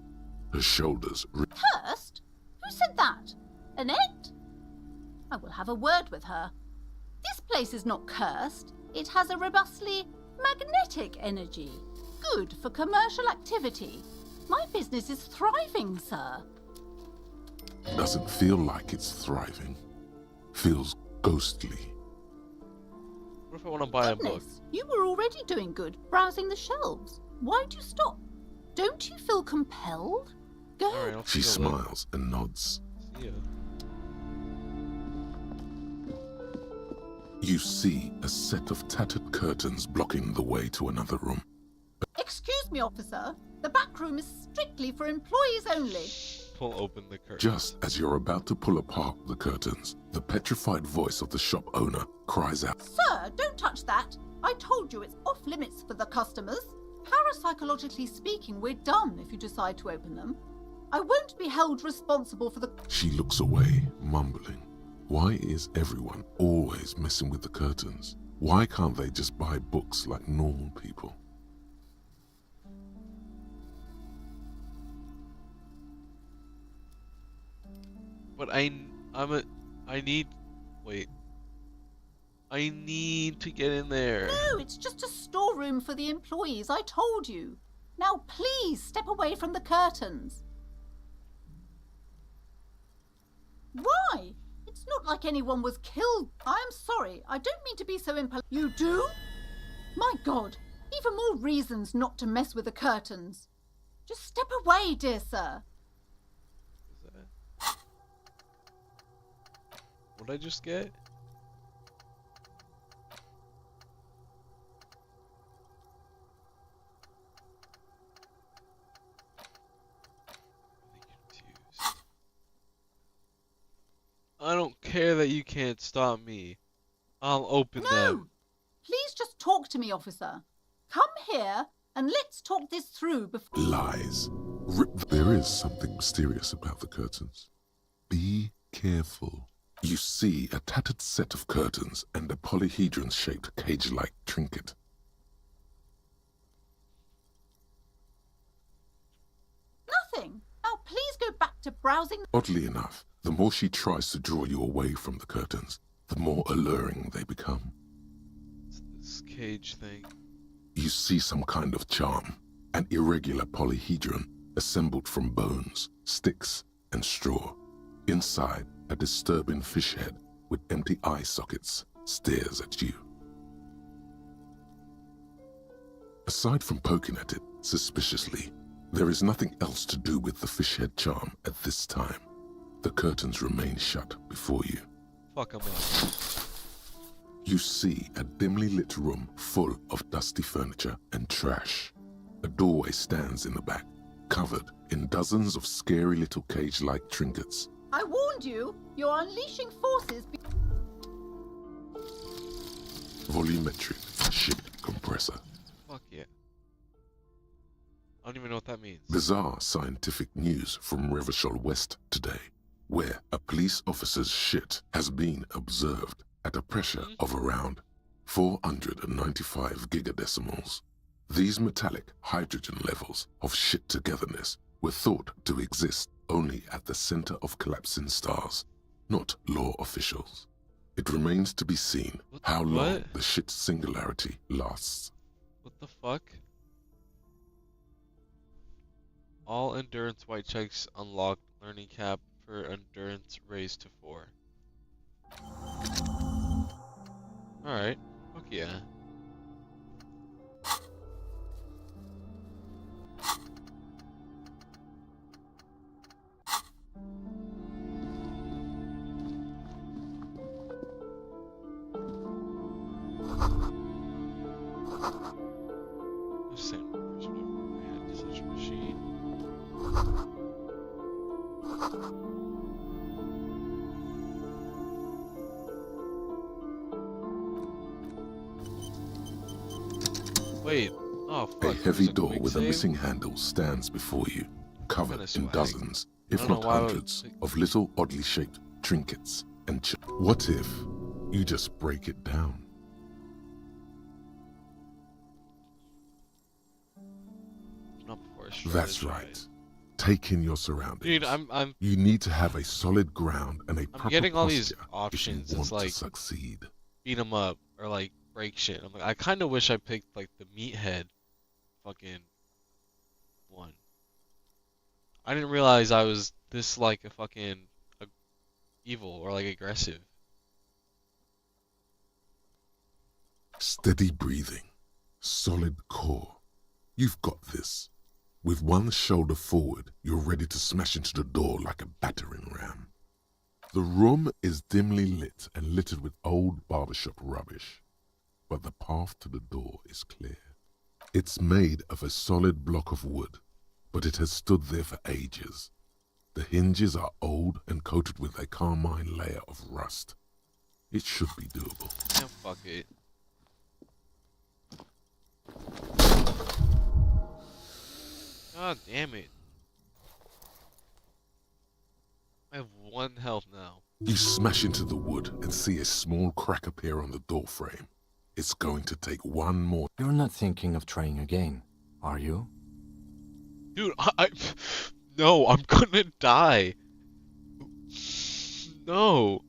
Her shoulders Cursed? Who said that? Annette? I will have a word with her. This place is not cursed. It has a robustly magnetic energy. Good for commercial activity. My business is thriving, sir. doesn't feel like it's thriving. Feels ghostly. What if I want to buy a book? You were already doing good, browsing the shelves. Why'd you stop? Don't you feel compelled? Go. Alright, She smiles and nods. See ya. You see a set of tattered curtains blocking the way to another room. Excuse me, officer. The back room is strictly for employees only. Pull open the curtain. Just as you're about to pull apart the curtains, the petrified voice of the shop owner cries out. Sir, don't touch that. I told you it's off limits for the customers. Parapsychologically speaking, we're done if you decide to open them. I won't be held responsible for the... She looks away, mumbling. Why is everyone always messing with the curtains? Why can't they just buy books like normal people? But I need, wait. I need to get in there. No, it's just a storeroom for the employees, I told you. Now please step away from the curtains. Why? It's not like anyone was killed. I'm sorry, I don't mean to be so impolite. You do? My God, even more reasons not to mess with the curtains. Just step away, dear sir. What'd I just get? I don't care that you can't stop me. I'll open them. Please just talk to me, officer. Come here and let's talk this through before... Lies. There is something mysterious about the curtains. Be careful. You see a tattered set of curtains and a polyhedron-shaped cage-like trinket. Nothing. Now please go back to browsing... Oddly enough, the more she tries to draw you away from the curtains, the more alluring they become. It's this cage thing. You see some kind of charm, an irregular polyhedron assembled from bones, sticks, and straw. Inside, a disturbing fish head with empty eye sockets stares at you. Aside from poking at it suspiciously, there is nothing else to do with the fish head charm at this time. The curtains remain shut before you. Fuck 'em up. You see a dimly lit room full of dusty furniture and trash. A doorway stands in the back, covered in dozens of scary little cage-like trinkets. I warned you, you're unleashing forces... Volumetric ship compressor. Fuck yeah. I don't even know what that means. Bizarre scientific news from Revachol West today, where a police officer's shit has been observed at a pressure of around 495 gigadecimals. These metallic hydrogen levels of shit togetherness were thought to exist only at the center of collapsing stars, not law officials. It remains to be seen how long the shit singularity lasts. What the fuck? All endurance white checks unlocked. Learning cap for endurance raised to 4. Alright. Fuck yeah. Same person overran to such a machine. Wait. Oh, fuck. A heavy door quick with a save? missing handle stands before you, covered in swag. dozens, I if don't know not why I would- hundreds, of little oddly shaped trinkets and What if you just break it down? Not before I try That's to try right. it. Take in your surroundings. Dude, I'm You need to have a solid ground and a proper getting all these posture options. if you It's want like to succeed. beat 'em up or like break shit. I'm like, I kind of wish I picked like the meathead fucking one. I didn't realize I was this like a fucking evil or like aggressive. Steady breathing. Solid core. You've got this. With one shoulder forward, you're ready to smash into the door like a battering ram. The room is dimly lit and littered with old barbershop rubbish, but the path to the door is clear. It's made of a solid block of wood, but it has stood there for ages. The hinges are old and coated with a carmine layer of rust. It should be doable. Yeah, fuck it. God damn it. I have 1 health now. You smash into the wood and see a small crack appear on the door frame. It's going to take 1 more. You're not thinking of trying again, are you? Dude, no, I'm gonna die. No.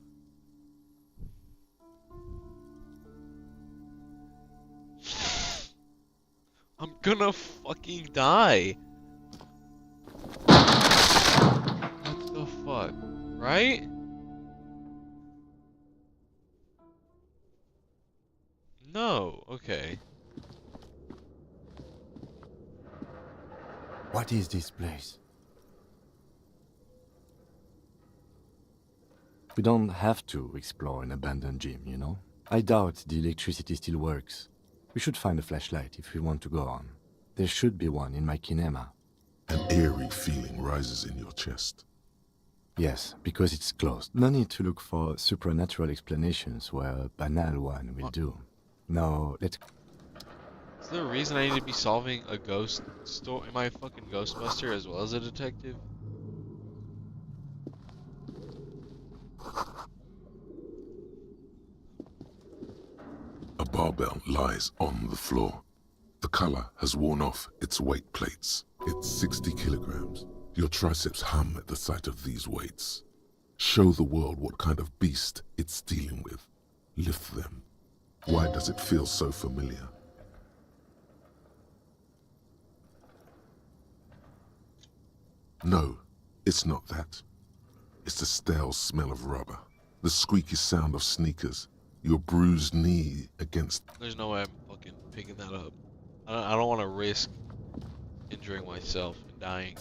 I'm gonna fucking die. What the fuck? Right? No, okay. What is this place? We don't have to explore an abandoned gym, you know? I doubt the electricity still works. We should find a flashlight if we want to go on. There should be one in my kinema. An eerie feeling rises in your chest. Yes, because it's closed. No need to look for supernatural explanations where a banal one will do. No, let's... Is there a reason I need to be solving a ghost story? Am I a fucking Ghostbuster as well as a detective? A barbell lies on the floor. The color has worn off its weight plates. It's 60 kilograms. Your triceps hum at the sight of these weights. Show the world what kind of beast it's dealing with. Lift them. Why does it feel so familiar? No, it's not that. It's the stale smell of rubber, the squeaky sound of sneakers, your bruised knee against... There's no way I'm fucking picking that up. I don't want to risk injuring myself and dying.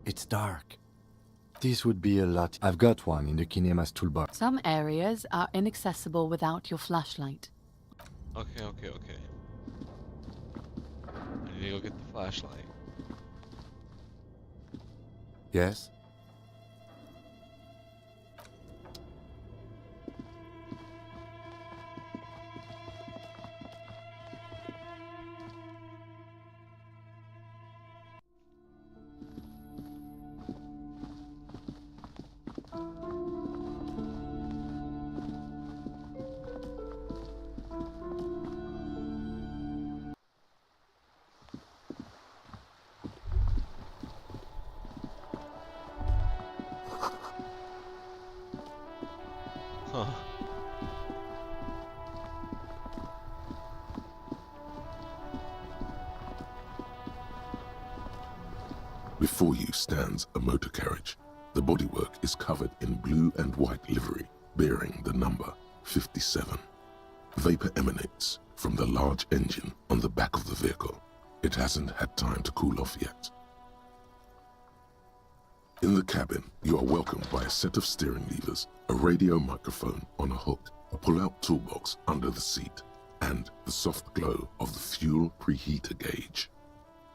It's dark. This would be a lot. I've got one in the kinema's toolbox. Some areas are inaccessible without your flashlight. Okay. I need to go get the flashlight. Yes? Huh. Before you stands a motor carriage. The bodywork is covered in blue and white livery, bearing the number 57. Vapor emanates from the large engine on the back of the vehicle. It hasn't had time to cool off yet. In the cabin, you are welcomed by a set of steering levers, a radio microphone on a hook, a pull-out toolbox under the seat, and the soft glow of the fuel preheater gauge.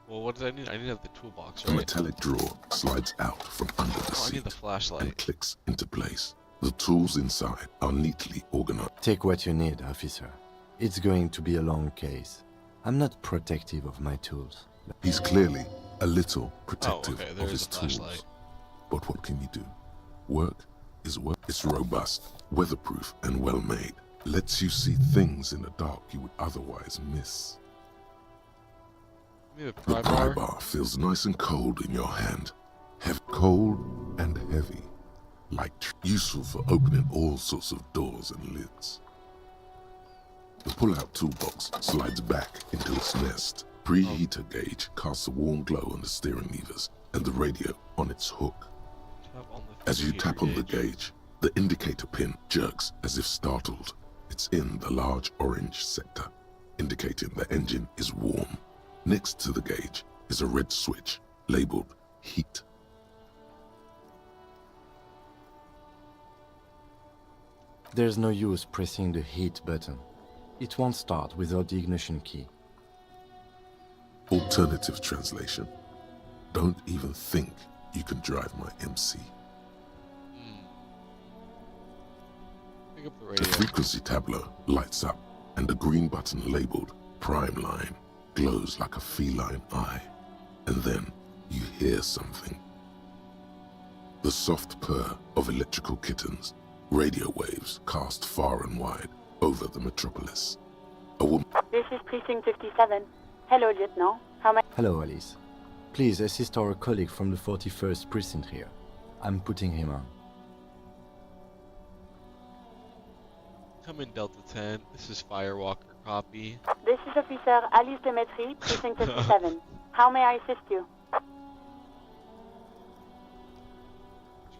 Well, what does I need? I need to have the toolbox, A right? metallic drawer slides out from under the I seat need the flashlight. and clicks into place. The tools inside are neatly organized. Take what you need, officer. It's going to be a long case. I'm not protective of my tools. He's clearly a little protective okay, of there his is a flashlight. tools. But what can you do? Work is work. It's robust, weatherproof, and well-made. Lets you see things in the dark you would otherwise miss. Give me The the pry bar. bar feels nice and cold in your hand. Cold and heavy. Useful for opening all sorts of doors and lids. The pull-out toolbox slides back into its nest. Preheater gauge casts a warm glow on the steering levers and the radio on its hook. As you tap on the gauge, the indicator pin jerks as if startled. It's in the large orange sector, indicating the engine is warm. Next to the gauge is a red switch labeled heat. There's no use pressing the heat button. It won't start without the ignition key. Alternative translation. Don't even think you can drive my MC. Pick up the The radio. frequency tableau lights up, and the green button labeled Prime Line glows like a feline eye. And then you hear something. The soft purr of electrical kittens, radio waves cast far and wide over the metropolis. A woman. This is Precinct 57. Hello, Lieutenant. How may... Hello, Alice. Please assist our colleague from the 41st precinct here. I'm putting him on. Come in, Delta 10. This is Firewalker. Copy. This is Officer Alice Demetri, Precinct 57. How may I assist you?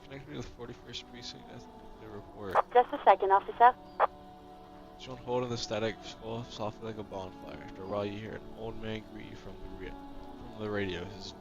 Connect me with 41st Precinct. That's the report. Just a second, officer. Don't hold in the static skull softly like a bonfire. After a while, you hear an old man greet you from the radio. His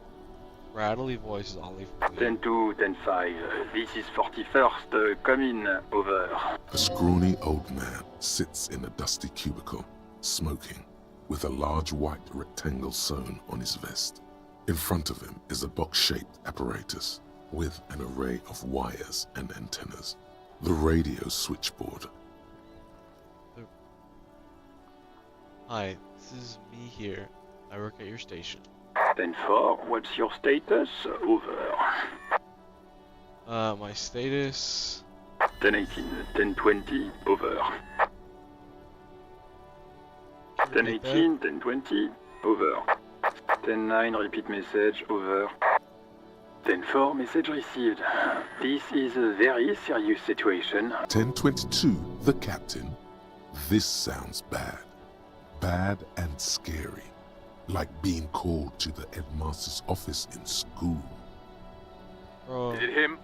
rattly voice is oddly familiar. 10-2, 10-5. This is 41st. Come in. Over. A scrawny old man sits in a dusty cubicle, smoking, with a large white rectangle sewn on his vest. In front of him is a box-shaped apparatus with an array of wires and antennas. The radio switchboard. Hi, this is me here. I work at your station. 10-4, what's your status? Over. My status... 10-18, 10-20, over. 10-18, 10-20, over. 10-9, repeat message, over. 10-4, message received. This is a very serious situation. 1022, the captain. This sounds bad. Bad and scary. Like being called to the headmaster's office in school. Is it him?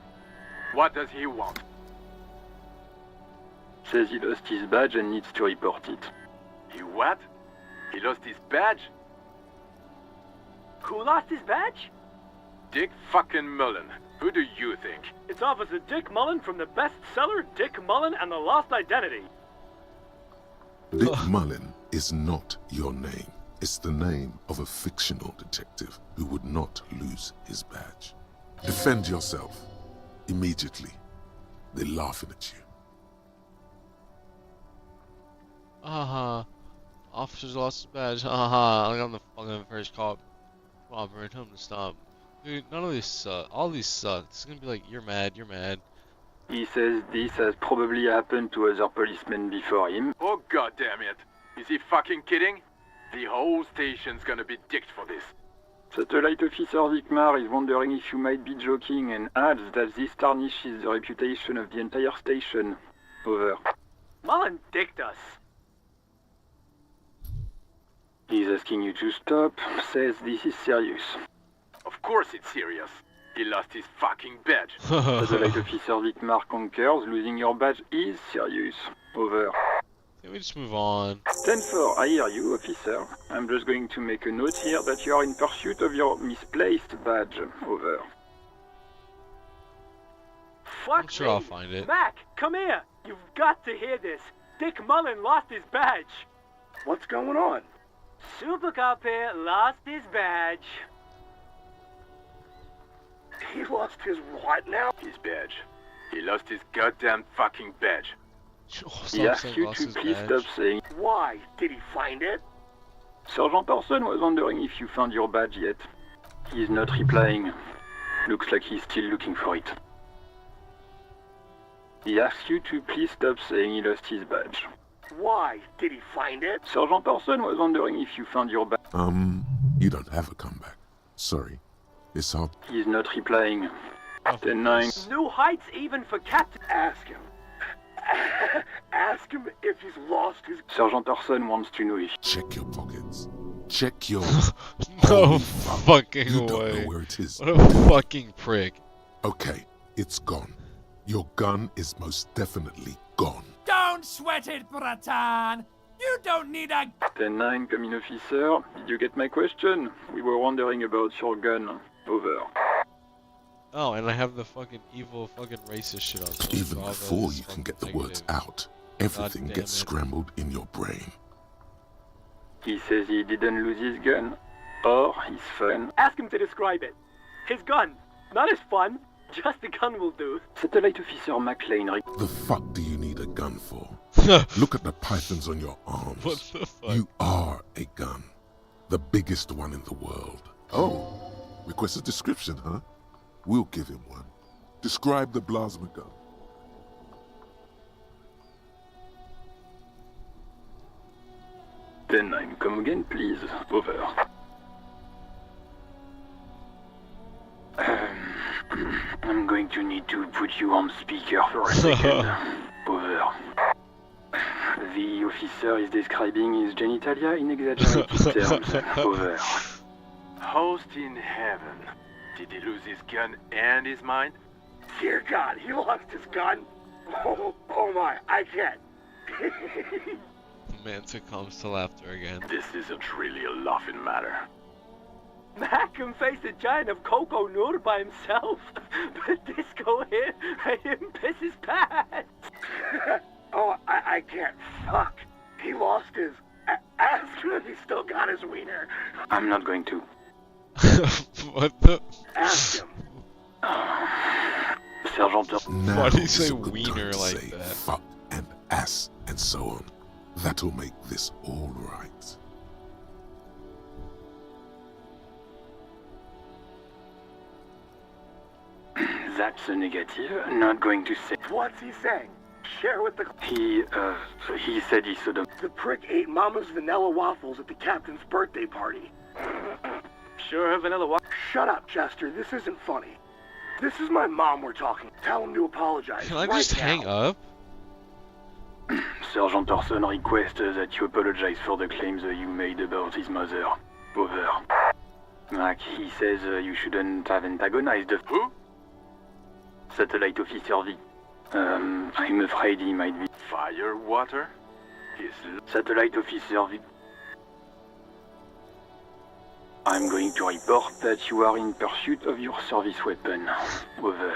What does he want? Says he lost his badge and needs to report it. He what? He lost his badge? Who lost his badge? Dick fucking Mullen. Who do you think? It's Officer Dick Mullen from the bestseller Dick Mullen and the Lost Identity. Dick Mullen is not your name. It's the name of a fictional detective who would not lose his badge. Defend yourself. Immediately. They're laughing at you. Officers lost his badge. Like I'm the fucking first cop. Robert, tell him to stop. Dude, none of these suck. All these suck. It's gonna be like, you're mad, you're mad. He says this has probably happened to other policemen before him. Oh god damn it. Is he fucking kidding? The whole station's gonna be dicked for this. Satellite Officer Vikmar is wondering if you might be joking and adds that this tarnishes the reputation of the entire station. Over. Mullen dicked us. He's asking you to stop, says this is serious. Of course it's serious. He lost his fucking badge. Satellite Officer Vikmar concurs, losing your badge is serious. Over. Can we just move on? 10-4, I hear you, officer. I'm just going to make a note here that you are in pursuit of your misplaced badge. Over. Fuck I'm sure me. I'll find it. Mac, come here. You've got to hear this. Dick Mullen lost his badge. What's going on? Super Cop here lost his badge. He lost his what now? His badge. He lost his goddamn fucking badge. He asks you to please stop saying. Why? Did he find it? Sergeant Orson was wondering if you found your badge yet. He's not replying. Looks like he's still looking for it. He asks you to please stop saying he lost his badge. Why? Did he find it? Sergeant Orson was wondering if you found your badge. You don't have a comeback. Sorry. It's hard. He's not replying. 10-9. New heights even for Captain. Ask him. Ask him if he's lost his... Sergeant Orson wants to know if... Check your pockets. Check your... No fucking you way. don't know where it is. What a fucking prick. Okay, it's gone. Your gun is most definitely gone. Don't sweat it, Bratan! You don't need a... 10-9, come in, officer. Did you get my question? We were wondering about your gun. Over. Oh, and I have the fucking evil fucking racist shit on. So Even Bravo before is you can fucking get the negative. words out, everything God damn gets it. scrambled in your brain. He says he didn't lose his gun. Or his phone. Ask him to describe it. His gun. Not as fun. Just a gun will do. Satellite Officer McLean. The fuck do you need a gun for? Look at the pythons on your arms. What the fuck? You are a gun. The biggest one in the world. Oh, request a description, huh? We'll give him one. Describe the plasma gun. Then I'm come again, please. Over. I'm going to need to put you on speaker for a second. Over. The officer is describing his genitalia in exaggerated terms. Over. Host in heaven. Did he lose his gun and his mind? Dear God, he lost his gun. Oh my, I can't. Man succumbs to laughter again. This isn't really a laughing matter. Mac can face a giant of Coco Noodle by himself, but Disco here made him piss his pants. Oh, I can't. Fuck. He lost his ass, but he still got his wiener. I'm not going to. What the? Ask him. Sergeant. Now Why do you is say a good wiener time to like say that? fuck and ass and so on. That'll make this all right. That's a negative. Not going to say. What's he saying? Share with the... He said he should have. The prick ate Mama's vanilla waffles at the captain's birthday party. Sure have vanilla waffles. Shut up, Chester. This isn't funny. This is my mom we're talking. Tell him to apologize. Can I right just now. hang up? Sergeant Orson requests that you apologize for the claims you made about his mother. Over. Mac, he says you shouldn't have antagonized the... Who? Satellite Officer V. I'm afraid he might be... Fire water? His... Satellite Officer V. I'm going to report that you are in pursuit of your service weapon. Over.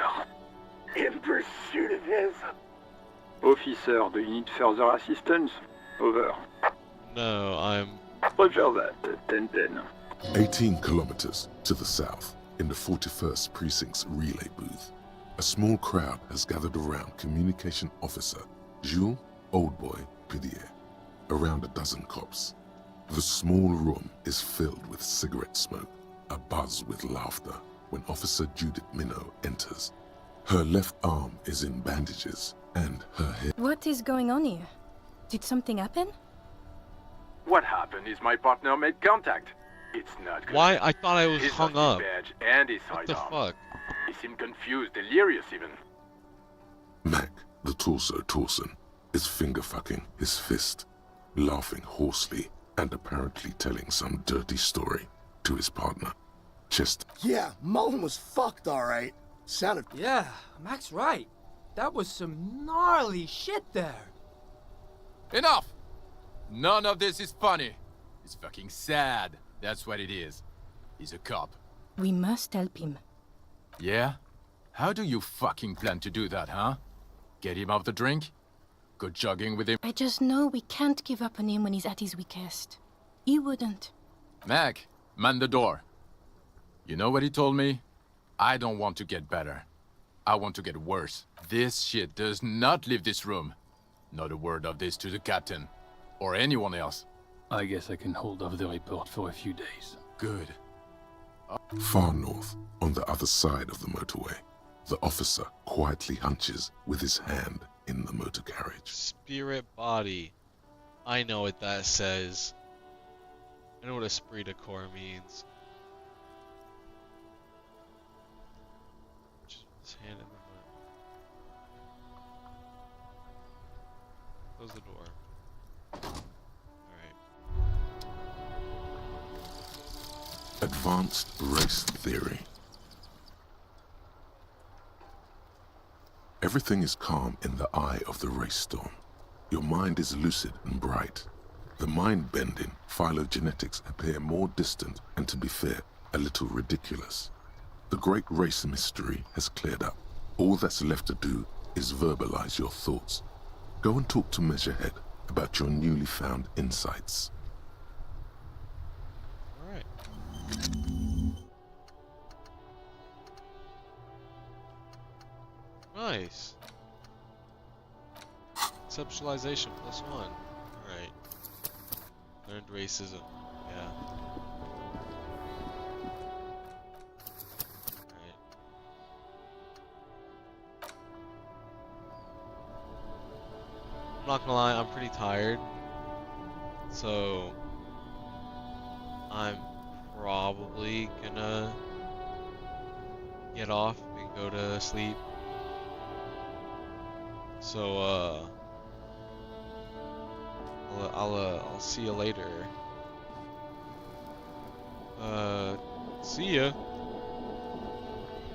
In pursuit of his... Officer, do you need further assistance? Over. No, I'm... Roger that. 10-10. 18 kilometers to the south, in the 41st Precinct's relay booth, a small crowd has gathered around Communication Officer Jules Oldboy Pidier, around a dozen cops. The small room is filled with cigarette smoke, abuzz with laughter, when Officer Judith Minot enters. Her left arm is in bandages, and her head... What is going on here? Did something happen? What happened is my partner made contact. It's not good. Why? I thought I was He's hung lost up. his badge and his What the sidearm. fuck? He seemed confused, delirious even. Mac, the torso Torson, is finger-fucking his fist, laughing hoarsely and apparently telling some dirty story to his partner, Chester. Yeah, Mullen was fucked, alright. Sounded... Yeah, Mac's right. That was some gnarly shit there. Enough! None of this is funny. It's fucking sad. That's what it is. He's a cop. We must help him. Yeah? How do you fucking plan to do that, huh? Get him off the drink? Go jogging with him? I just know we can't give up on him when he's at his weakest. He wouldn't. Mac, man the door. You know what he told me? I don't want to get better. I want to get worse. This shit does not leave this room. Not a word of this to the captain. Or anyone else. I guess I can hold off the report for a few days. Good. Far north, on the other side of the motorway, the officer quietly hunches with his hand in the motor carriage. Spirit body. I know what that says. I know what esprit de corps means. Just his hand in the motor. Close the door. Advanced race theory. Everything is calm in the eye of the race storm. Your mind is lucid and bright. The mind-bending phylogenetics appear more distant and, to be fair, a little ridiculous. The great race mystery has cleared up. All that's left to do is verbalize your thoughts. Go and talk to Measurehead about your newly found insights. Nice. Conceptualization +1. Alright. Learned racism. Yeah. Alright. I'm not gonna lie, I'm pretty tired. So I'm probably gonna get off and go to sleep. So I'll see you later. See ya.